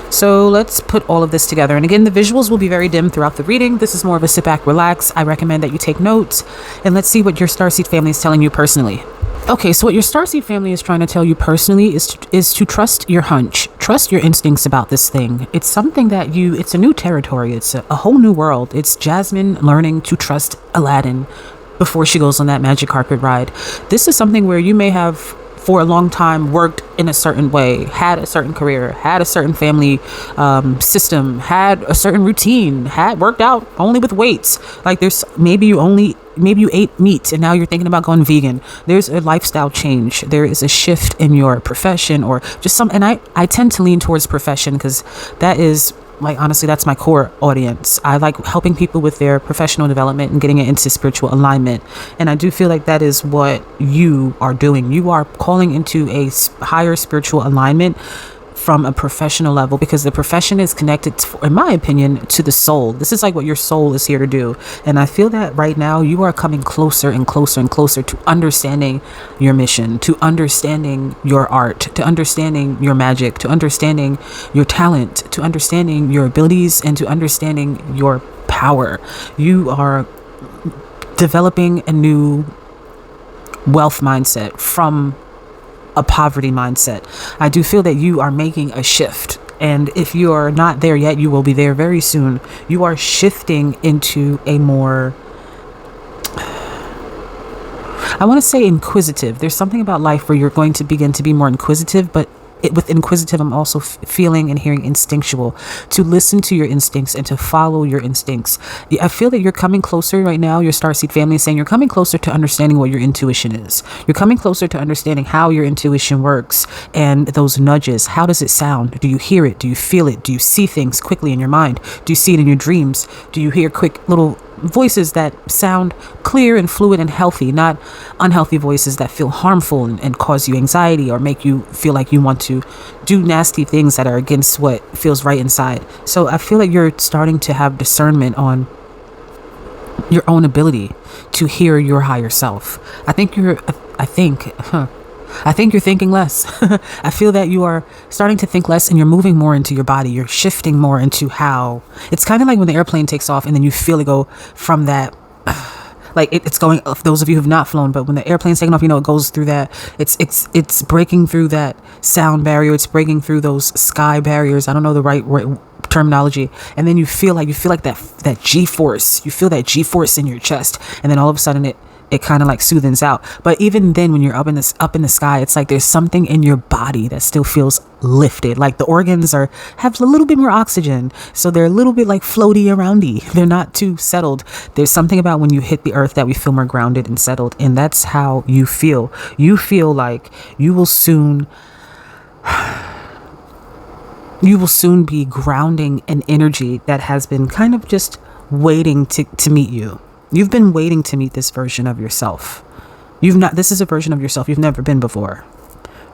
So let's put all of this together. And again, the visuals will be very dim throughout the reading. This is more of a sit back, relax. I recommend that you take notes. And let's see what your Starseed family is telling you personally. Okay, so what your Starseed family is trying to tell you personally is to trust your hunch. Trust your instincts about this thing. It's something that it's a new territory. It's a whole new world. It's Jasmine learning to trust Aladdin before she goes on that magic carpet ride. This is something where you may have for a long time worked in a certain way, had a certain career, had a certain family system, had a certain routine, had worked out only with weights. Like maybe you ate meat and now you're thinking about going vegan. There's a lifestyle change. There is a shift in your profession or just and I tend to lean towards profession because that is, like, honestly, that's my core audience. I like helping people with their professional development and getting it into spiritual alignment. And I do feel like that is what you are doing. You are calling into a higher spiritual alignment from a professional level, because the profession is connected, in my opinion, to the soul. This is like what your soul is here to do. And I feel that right now you are coming closer and closer and closer to understanding your mission, to understanding your art, to understanding your magic, to understanding your talent, to understanding your abilities, and to understanding your power. You are developing a new wealth mindset from a poverty mindset. I do feel that you are making a shift. And if you are not there yet, you will be there very soon. You are shifting into a more, I want to say, inquisitive. There's something about life where you're going to begin to be more inquisitive, but with inquisitive, I'm also feeling and hearing instinctual, to listen to your instincts and to follow your instincts. I feel that you're coming closer right now. Your Starseed family is saying you're coming closer to understanding what your intuition is. You're coming closer to understanding how your intuition works and those nudges. How does it sound? Do you hear it? Do you feel it? Do you see things quickly in your mind? Do you see it in your dreams? Do you hear quick little voices that sound clear and fluid and healthy, not unhealthy voices that feel harmful and cause you anxiety or make you feel like you want to do nasty things that are against what feels right inside? So I feel like you're starting to have discernment on your own ability to hear your higher self. I think you're thinking less. I feel that you are starting to think less, and you're moving more into your body. You're shifting more into how it's kind of like when the airplane takes off and then you feel it go from that, like it's going, those of you who have not flown, but when the airplane's taking off, it goes through that, it's breaking through that sound barrier. It's breaking through those sky barriers. I don't know the right terminology. And then you feel like that G-force, you feel that G-force in your chest. And then all of a sudden it kind of like soothes out. But even then, when you're up in the sky, it's like there's something in your body that still feels lifted. Like the organs have a little bit more oxygen, so they're a little bit like floaty aroundy. They're not too settled. There's something about when you hit the earth that we feel more grounded and settled, and that's how you feel. You feel like you will soon be grounding an energy that has been kind of just waiting to meet you. You've been waiting to meet this version of yourself. This is a version of yourself you've never been before.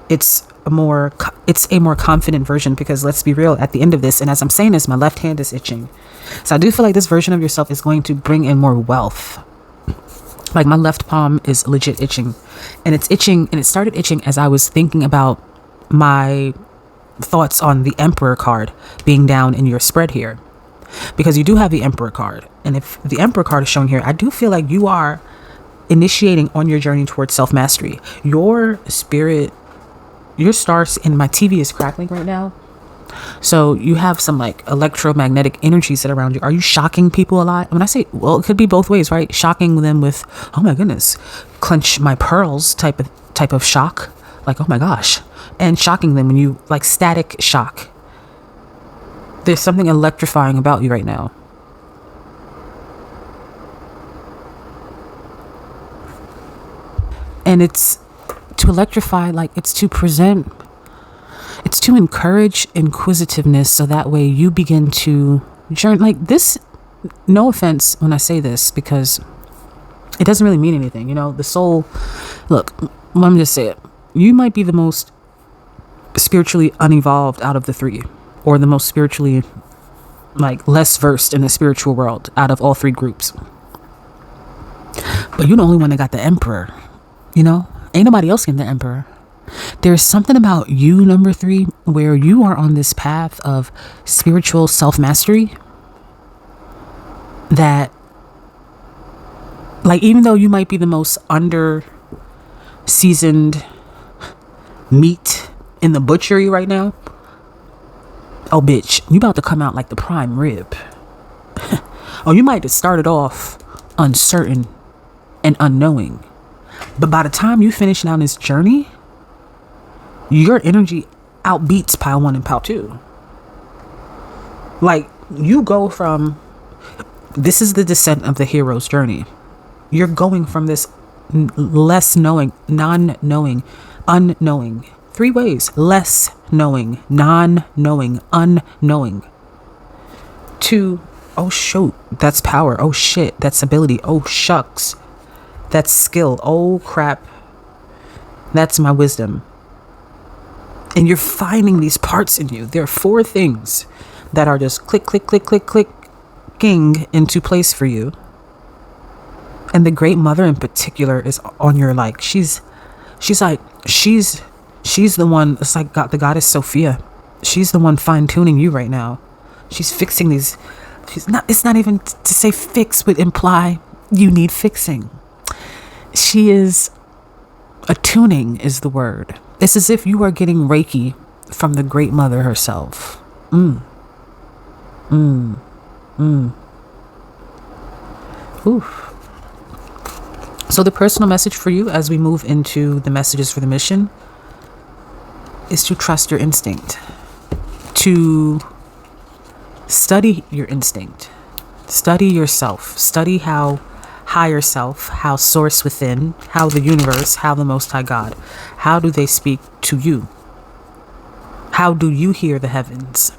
It's a more confident version, because let's be real, at the end of this, and as I'm saying this, my left hand is itching. So I do feel like this version of yourself is going to bring in more wealth. Like my left palm is legit itching, and it's itching, and it started itching as I was thinking about my thoughts on the Emperor card being down in your spread here. Because you do have the Emperor card. And if the Emperor card is shown here, I do feel like you are initiating on your journey towards self-mastery. Your spirit, your stars, and my TV is crackling right now. So you have some like electromagnetic energies that are around you. Are you shocking people a lot? When I say, well, it could be both ways, right? Shocking them with, oh my goodness, clench my pearls type of shock. Like, oh my gosh. And shocking them when you like static shock. There's something electrifying about you right now. And it's to electrify, like it's to present, it's to encourage inquisitiveness, so that way you begin to journey like this. No offense when I say this, because it doesn't really mean anything. The soul, look, let me just say it. You might be the most spiritually unevolved out of the three, or the most spiritually like less versed in the spiritual world out of all three groups. But you're the only one that got the Emperor. Ain't nobody else getting the Emperor. There's something about you, number 3, where you are on this path of spiritual self-mastery that, like, even though you might be the most under-seasoned meat in the butchery right now, oh, bitch, you about to come out like the prime rib. Or you might have started off uncertain and unknowing. But by the time you finish down this journey, your energy outbeats pile 1 and pile 2. Like, you go from, this is the descent of the hero's journey. You're going from this less knowing, non-knowing, unknowing. 3 ways: less knowing, non-knowing, unknowing. To, oh shoot, that's power. Oh shit, that's ability. Oh shucks, that's skill. Oh crap, that's my wisdom. And you're finding these parts in you. There are 4 things that are just click, click, click, click, clicking into place for you. And the Great Mother in particular is on your like, she's the one. It's like God, the goddess Sophia. She's the one fine tuning you right now. She's fixing these. It's not even to say fix would imply you need fixing. She is attuning is the word. It's as if you are getting Reiki from the Great Mother herself. Oof. So the personal message for you as we move into the messages for the mission is to trust your instinct, to study your instinct, study yourself, study how higher self, how source within, how the universe, how the Most High God, how do they speak to you? How do you hear the heavens?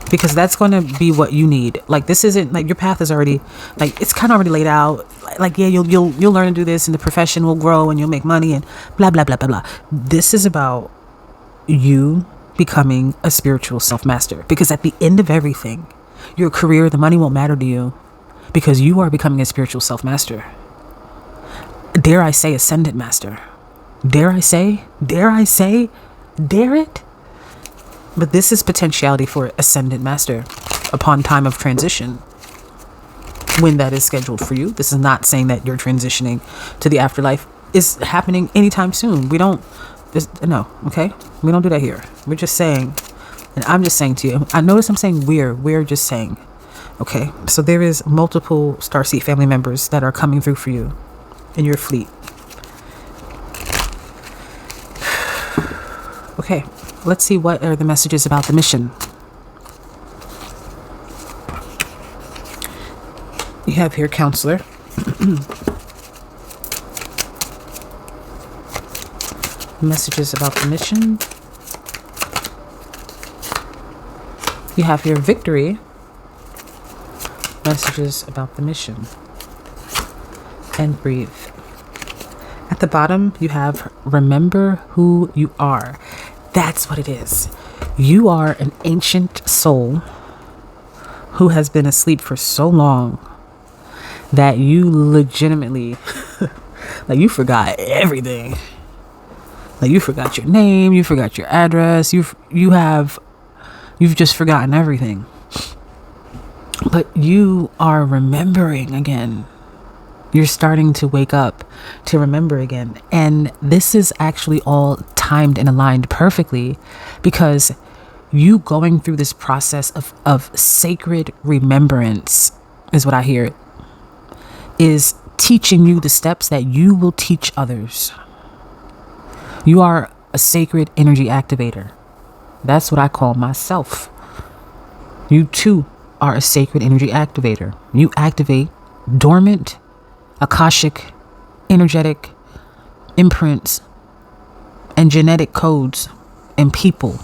Because that's going to be what you need. Like, this isn't like your path is already like, it's kind of already laid out. Like, yeah, you'll learn to do this and the profession will grow and you'll make money and blah, blah, blah, blah, blah. This is about you becoming a spiritual self-master, because at the end of everything, your career, the money won't matter to you because you are becoming a spiritual self-master. Dare I say ascendant master? Dare it? But this is potentiality for ascendant master upon time of transition, when that is scheduled for you. This is not saying that you're transitioning to the afterlife is happening anytime soon. We don't do that here. We're just saying, and I'm just saying to you, I notice I'm saying we're just saying, okay, so there is multiple Starseed family members that are coming through for you in your fleet. Okay, let's see what are the messages about the mission. You have here counselor. Messages about the mission. You have here victory. Messages about the mission. And breathe. At the bottom, you have remember who you are. That's what it is. You are an ancient soul who has been asleep for so long that you legitimately, like, you forgot everything. Like, you forgot your name, you forgot your address, you've just forgotten everything. But you are remembering again. You're starting to wake up to remember again. And this is actually all timed and aligned perfectly, because you going through this process of sacred remembrance is what I hear, is teaching you the steps that you will teach others. You are a sacred energy activator. That's what I call myself. You too are a sacred energy activator. You activate dormant, Akashic, energetic imprints and genetic codes and people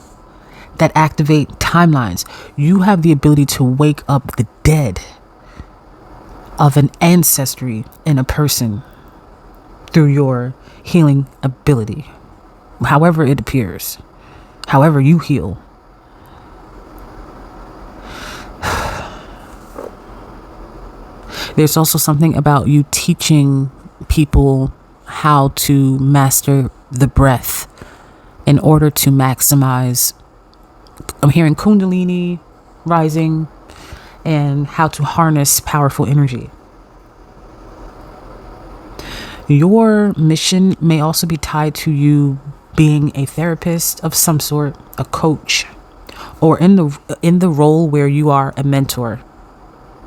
that activate timelines. You have the ability to wake up the dead of an ancestry in a person through your healing ability. However it appears, however you heal. There's also something about you teaching people how to master the breath in order to maximize, I'm hearing Kundalini rising, and how to harness powerful energy. Your mission may also be tied to you being a therapist of some sort, a coach, or in the role where you are a mentor.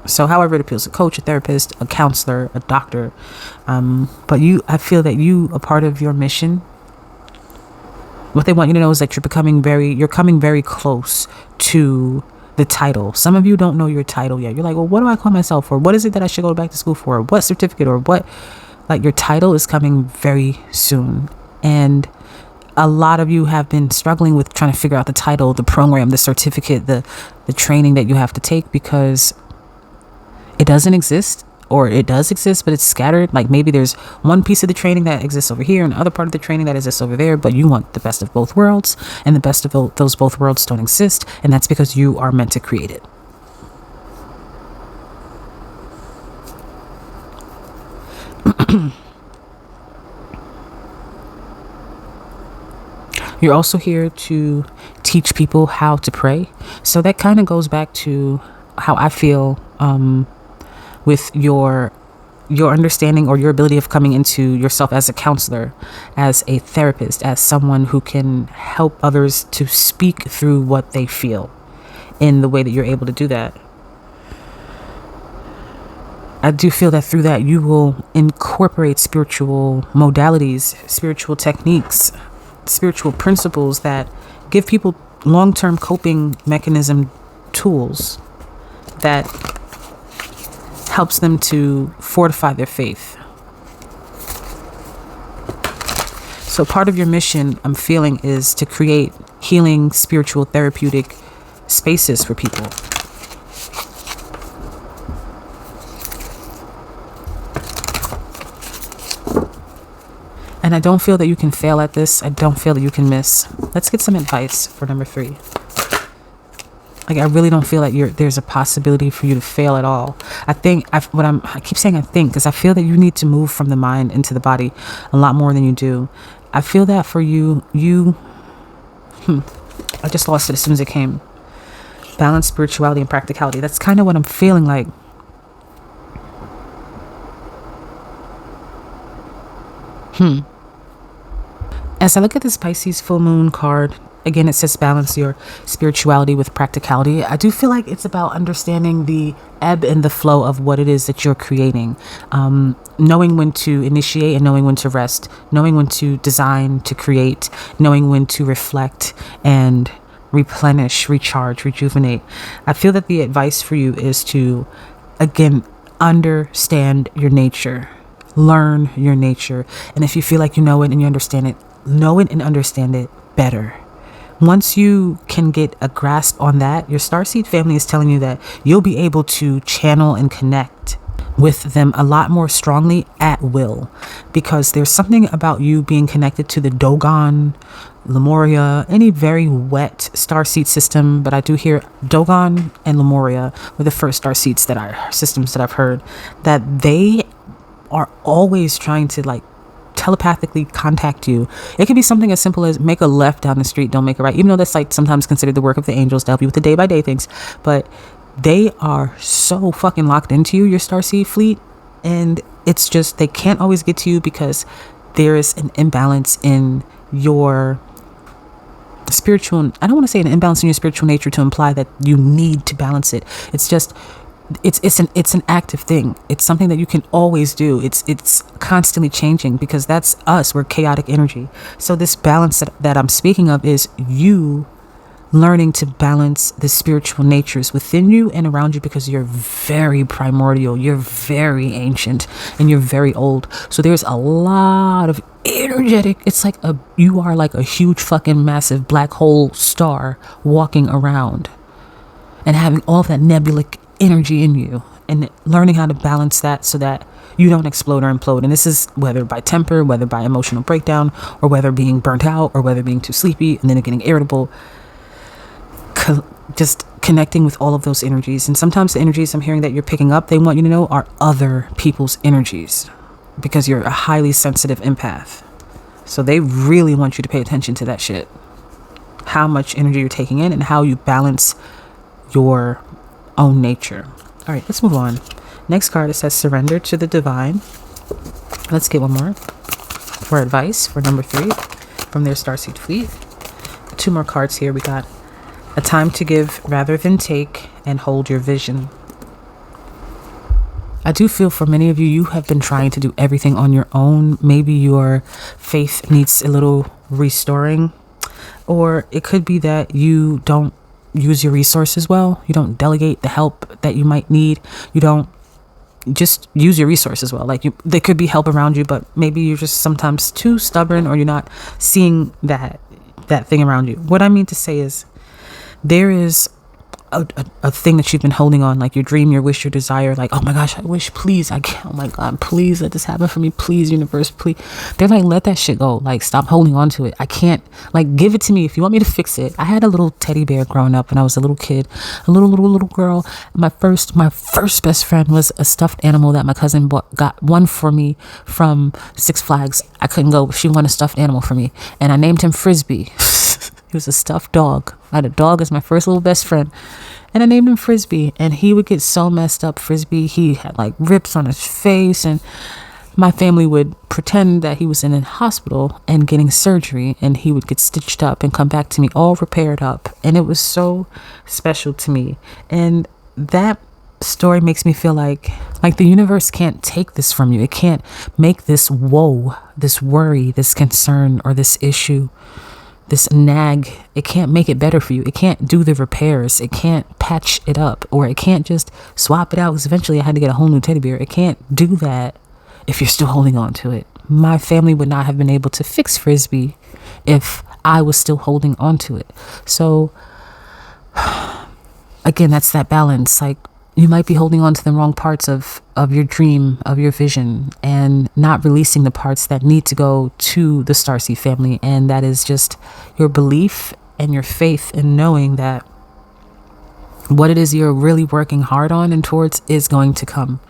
So however it appeals, a coach, a therapist, a counselor, a doctor. But I feel that a part of your mission, what they want you to know is that you're coming very close to the title. Some of you don't know your title yet. You're like, well, what do I call myself? Or what is it that I should go back to school for? Or what certificate? Or what? Like, your title is coming very soon. And a lot of you have been struggling with trying to figure out the title, the program, the certificate, the training that you have to take, because it doesn't exist or it does exist, but it's scattered. Like maybe there's one piece of the training that exists over here and the other part of the training that exists over there, but you want the best of both worlds, and the best of those both worlds don't exist, and that's because you are meant to create it. You're also here to teach people how to pray. So that kind of goes back to how I feel with your understanding or your ability of coming into yourself as a counselor, as a therapist, as someone who can help others to speak through what they feel in the way that you're able to do that. I do feel that through that you will incorporate spiritual modalities, spiritual techniques, spiritual principles that give people long-term coping mechanism tools that helps them to fortify their faith. So part of your mission, I'm feeling, is to create healing, spiritual, therapeutic spaces for people. And I don't feel that you can fail at this. I don't feel that you can miss. Let's get some advice for number 3. Like, I really don't feel like there's a possibility for you to fail at all. I keep saying I think because I feel that you need to move from the mind into the body a lot more than you do. I feel that for you, I just lost it as soon as it came. Balance, spirituality, and practicality. That's kind of what I'm feeling like. As I look at this Pisces full moon card, again, it says balance your spirituality with practicality. I do feel like it's about understanding the ebb and the flow of what it is that you're creating. Knowing when to initiate and knowing when to rest. Knowing when to design, to create. Knowing when to reflect and replenish, recharge, rejuvenate. I feel that the advice for you is to, again, understand your nature. Learn your nature. And if you feel like you know it and you understand it, know it and understand it better. Once you can get a grasp on that, your Starseed family is telling you that you'll be able to channel and connect with them a lot more strongly at will, because there's something about you being connected to the Dogon, Lemuria, any very wet Starseed system. But I do hear Dogon and Lemuria were the first Starseeds systems that I've heard, that they are always trying to like telepathically contact you. It could be something as simple as make a left down the street, don't make a right, even though that's like sometimes considered the work of the angels to help you with the day-by-day things. But they are so fucking locked into you, your Starseed fleet, and it's just they can't always get to you because there is an imbalance in your spiritual, I don't want to say an imbalance in your spiritual nature to imply that you need to balance it. It's just it's an active thing. It's something that you can always do. It's constantly changing because that's us. We're chaotic energy. So this balance that I'm speaking of is you learning to balance the spiritual natures within you and around you, because you're very primordial, you're very ancient, and you're very old. So there's a lot of energetic, it's like you are like a huge fucking massive black hole star walking around and having all that nebulic energy in you, and learning how to balance that so that you don't explode or implode. And this is whether by temper, whether by emotional breakdown, or whether being burnt out, or whether being too sleepy and then getting irritable. Just connecting with all of those energies. And sometimes the energies I'm hearing that you're picking up, they want you to know, are other people's energies, because you're a highly sensitive empath. So they really want you to pay attention to that shit. How much energy you're taking in and how you balance your own nature. All right, let's move on. Next card, it says surrender to the divine. Let's get one more for advice for number 3 from their Starseed fleet. 2 more cards here. We got a time to give rather than take, and hold your vision. I do feel for many of you, you have been trying to do everything on your own. Maybe your faith needs a little restoring, or it could be that you don't use your resources well. You don't delegate the help that you might need. You don't just use your resources well. Like there could be help around you, but maybe you're just sometimes too stubborn, or you're not seeing that thing around you. What I mean to say is there is a thing that you've been holding on, like your dream, your wish, your desire, like, oh my gosh, I wish, please, I can't, oh my God, please let this happen for me, please, universe, please. They're like, let that shit go. Like, stop holding on to it. I can't, like, give it to me if you want me to fix it. I had a little teddy bear growing up when I was a little kid, a little girl. My first best friend was a stuffed animal that my cousin got one for me from Six Flags. I couldn't go, but she won a stuffed animal for me, and I named him Frisbee. He was a stuffed dog. I had a dog as my first little best friend, and I named him Frisbee, and he would get so messed up. Frisbee, he had like rips on his face, and my family would pretend that he was in a hospital and getting surgery, and he would get stitched up and come back to me all repaired up, and it was so special to me. And that story makes me feel like the universe can't take this from you. It can't make this woe, this worry, this concern, or this issue, this nag, it can't make it better for you. It can't do the repairs. It can't patch it up, or it can't just swap it out, because eventually I had to get a whole new teddy bear. It can't do that if you're still holding on to it. My family would not have been able to fix Frisbee if I was still holding on to it. So again, that's that balance. Like, you might be holding on to the wrong parts of your dream, of your vision, and not releasing the parts that need to go to the Starseed family. And that is just your belief and your faith in knowing that what it is you're really working hard on and towards is going to come.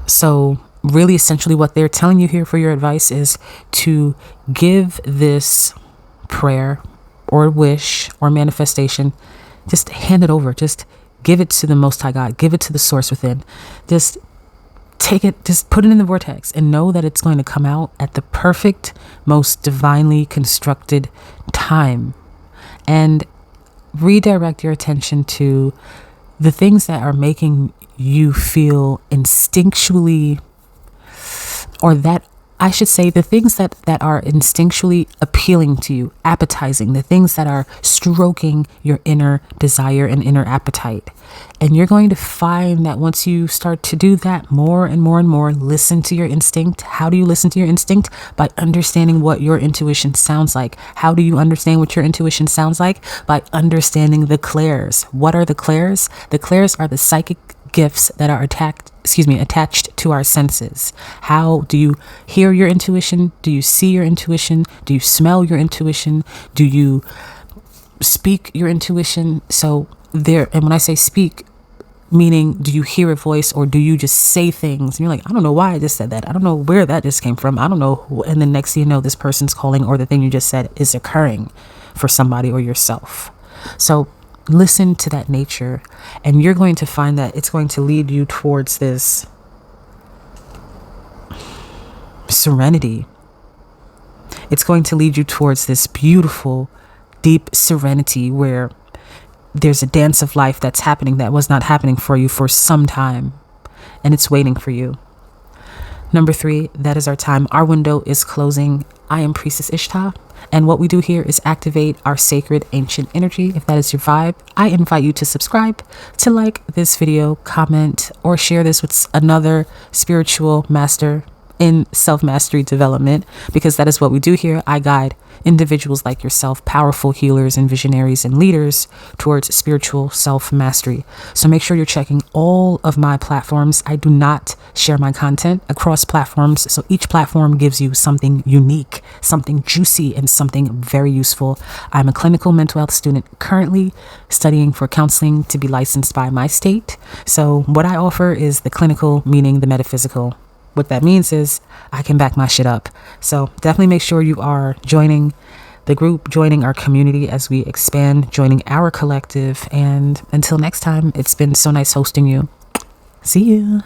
So really, essentially, what they're telling you here for your advice is to give this prayer or wish or manifestation, just hand it over. Just give it to the Most High God. Give it to the source within. Just take it, just put it in the vortex, and know that it's going to come out at the perfect, most divinely constructed time. And redirect your attention to the things that are making you feel instinctually, or that I should say, the things that are instinctually appealing to you, appetizing, the things that are stroking your inner desire and inner appetite. And you're going to find that once you start to do that more and more and more, listen to your instinct. How do you listen to your instinct? By understanding what your intuition sounds like. How do you understand what your intuition sounds like? By understanding the clairs. What are the clairs? The clairs are the psychic gifts that are attached to our senses. How do you hear your intuition? Do you see your intuition? Do you smell your intuition? Do you speak your intuition? So there, and when I say speak, meaning, do you hear a voice, or do you just say things and you're like, I don't know why I just said that, I don't know where that just came from, I don't know who, and then next thing you know, this person's calling, or the thing you just said is occurring for somebody or yourself. So listen to that nature, and you're going to find that it's going to lead you towards this serenity. It's going to lead you towards this beautiful, deep serenity where there's a dance of life that's happening that was not happening for you for some time, and it's waiting for you. Number 3, that is our time. Our window is closing. I am Priestess Ishtah, and what we do here is activate our sacred ancient energy. If that is your vibe, I invite you to subscribe, to like this video, comment, or share this with another spiritual master in self-mastery development, because that is what we do here. I guide individuals like yourself, powerful healers and visionaries and leaders, towards spiritual self-mastery. So make sure you're checking all of my platforms. I do not share my content across platforms, so each platform gives you something unique, something juicy, and something very useful. I'm a clinical mental health student currently studying for counseling to be licensed by my state. So what I offer is the clinical, meaning the metaphysical. What that means is I can back my shit up. So definitely make sure you are joining the group, joining our community as we expand, joining our collective. And until next time, it's been so nice hosting you. See you.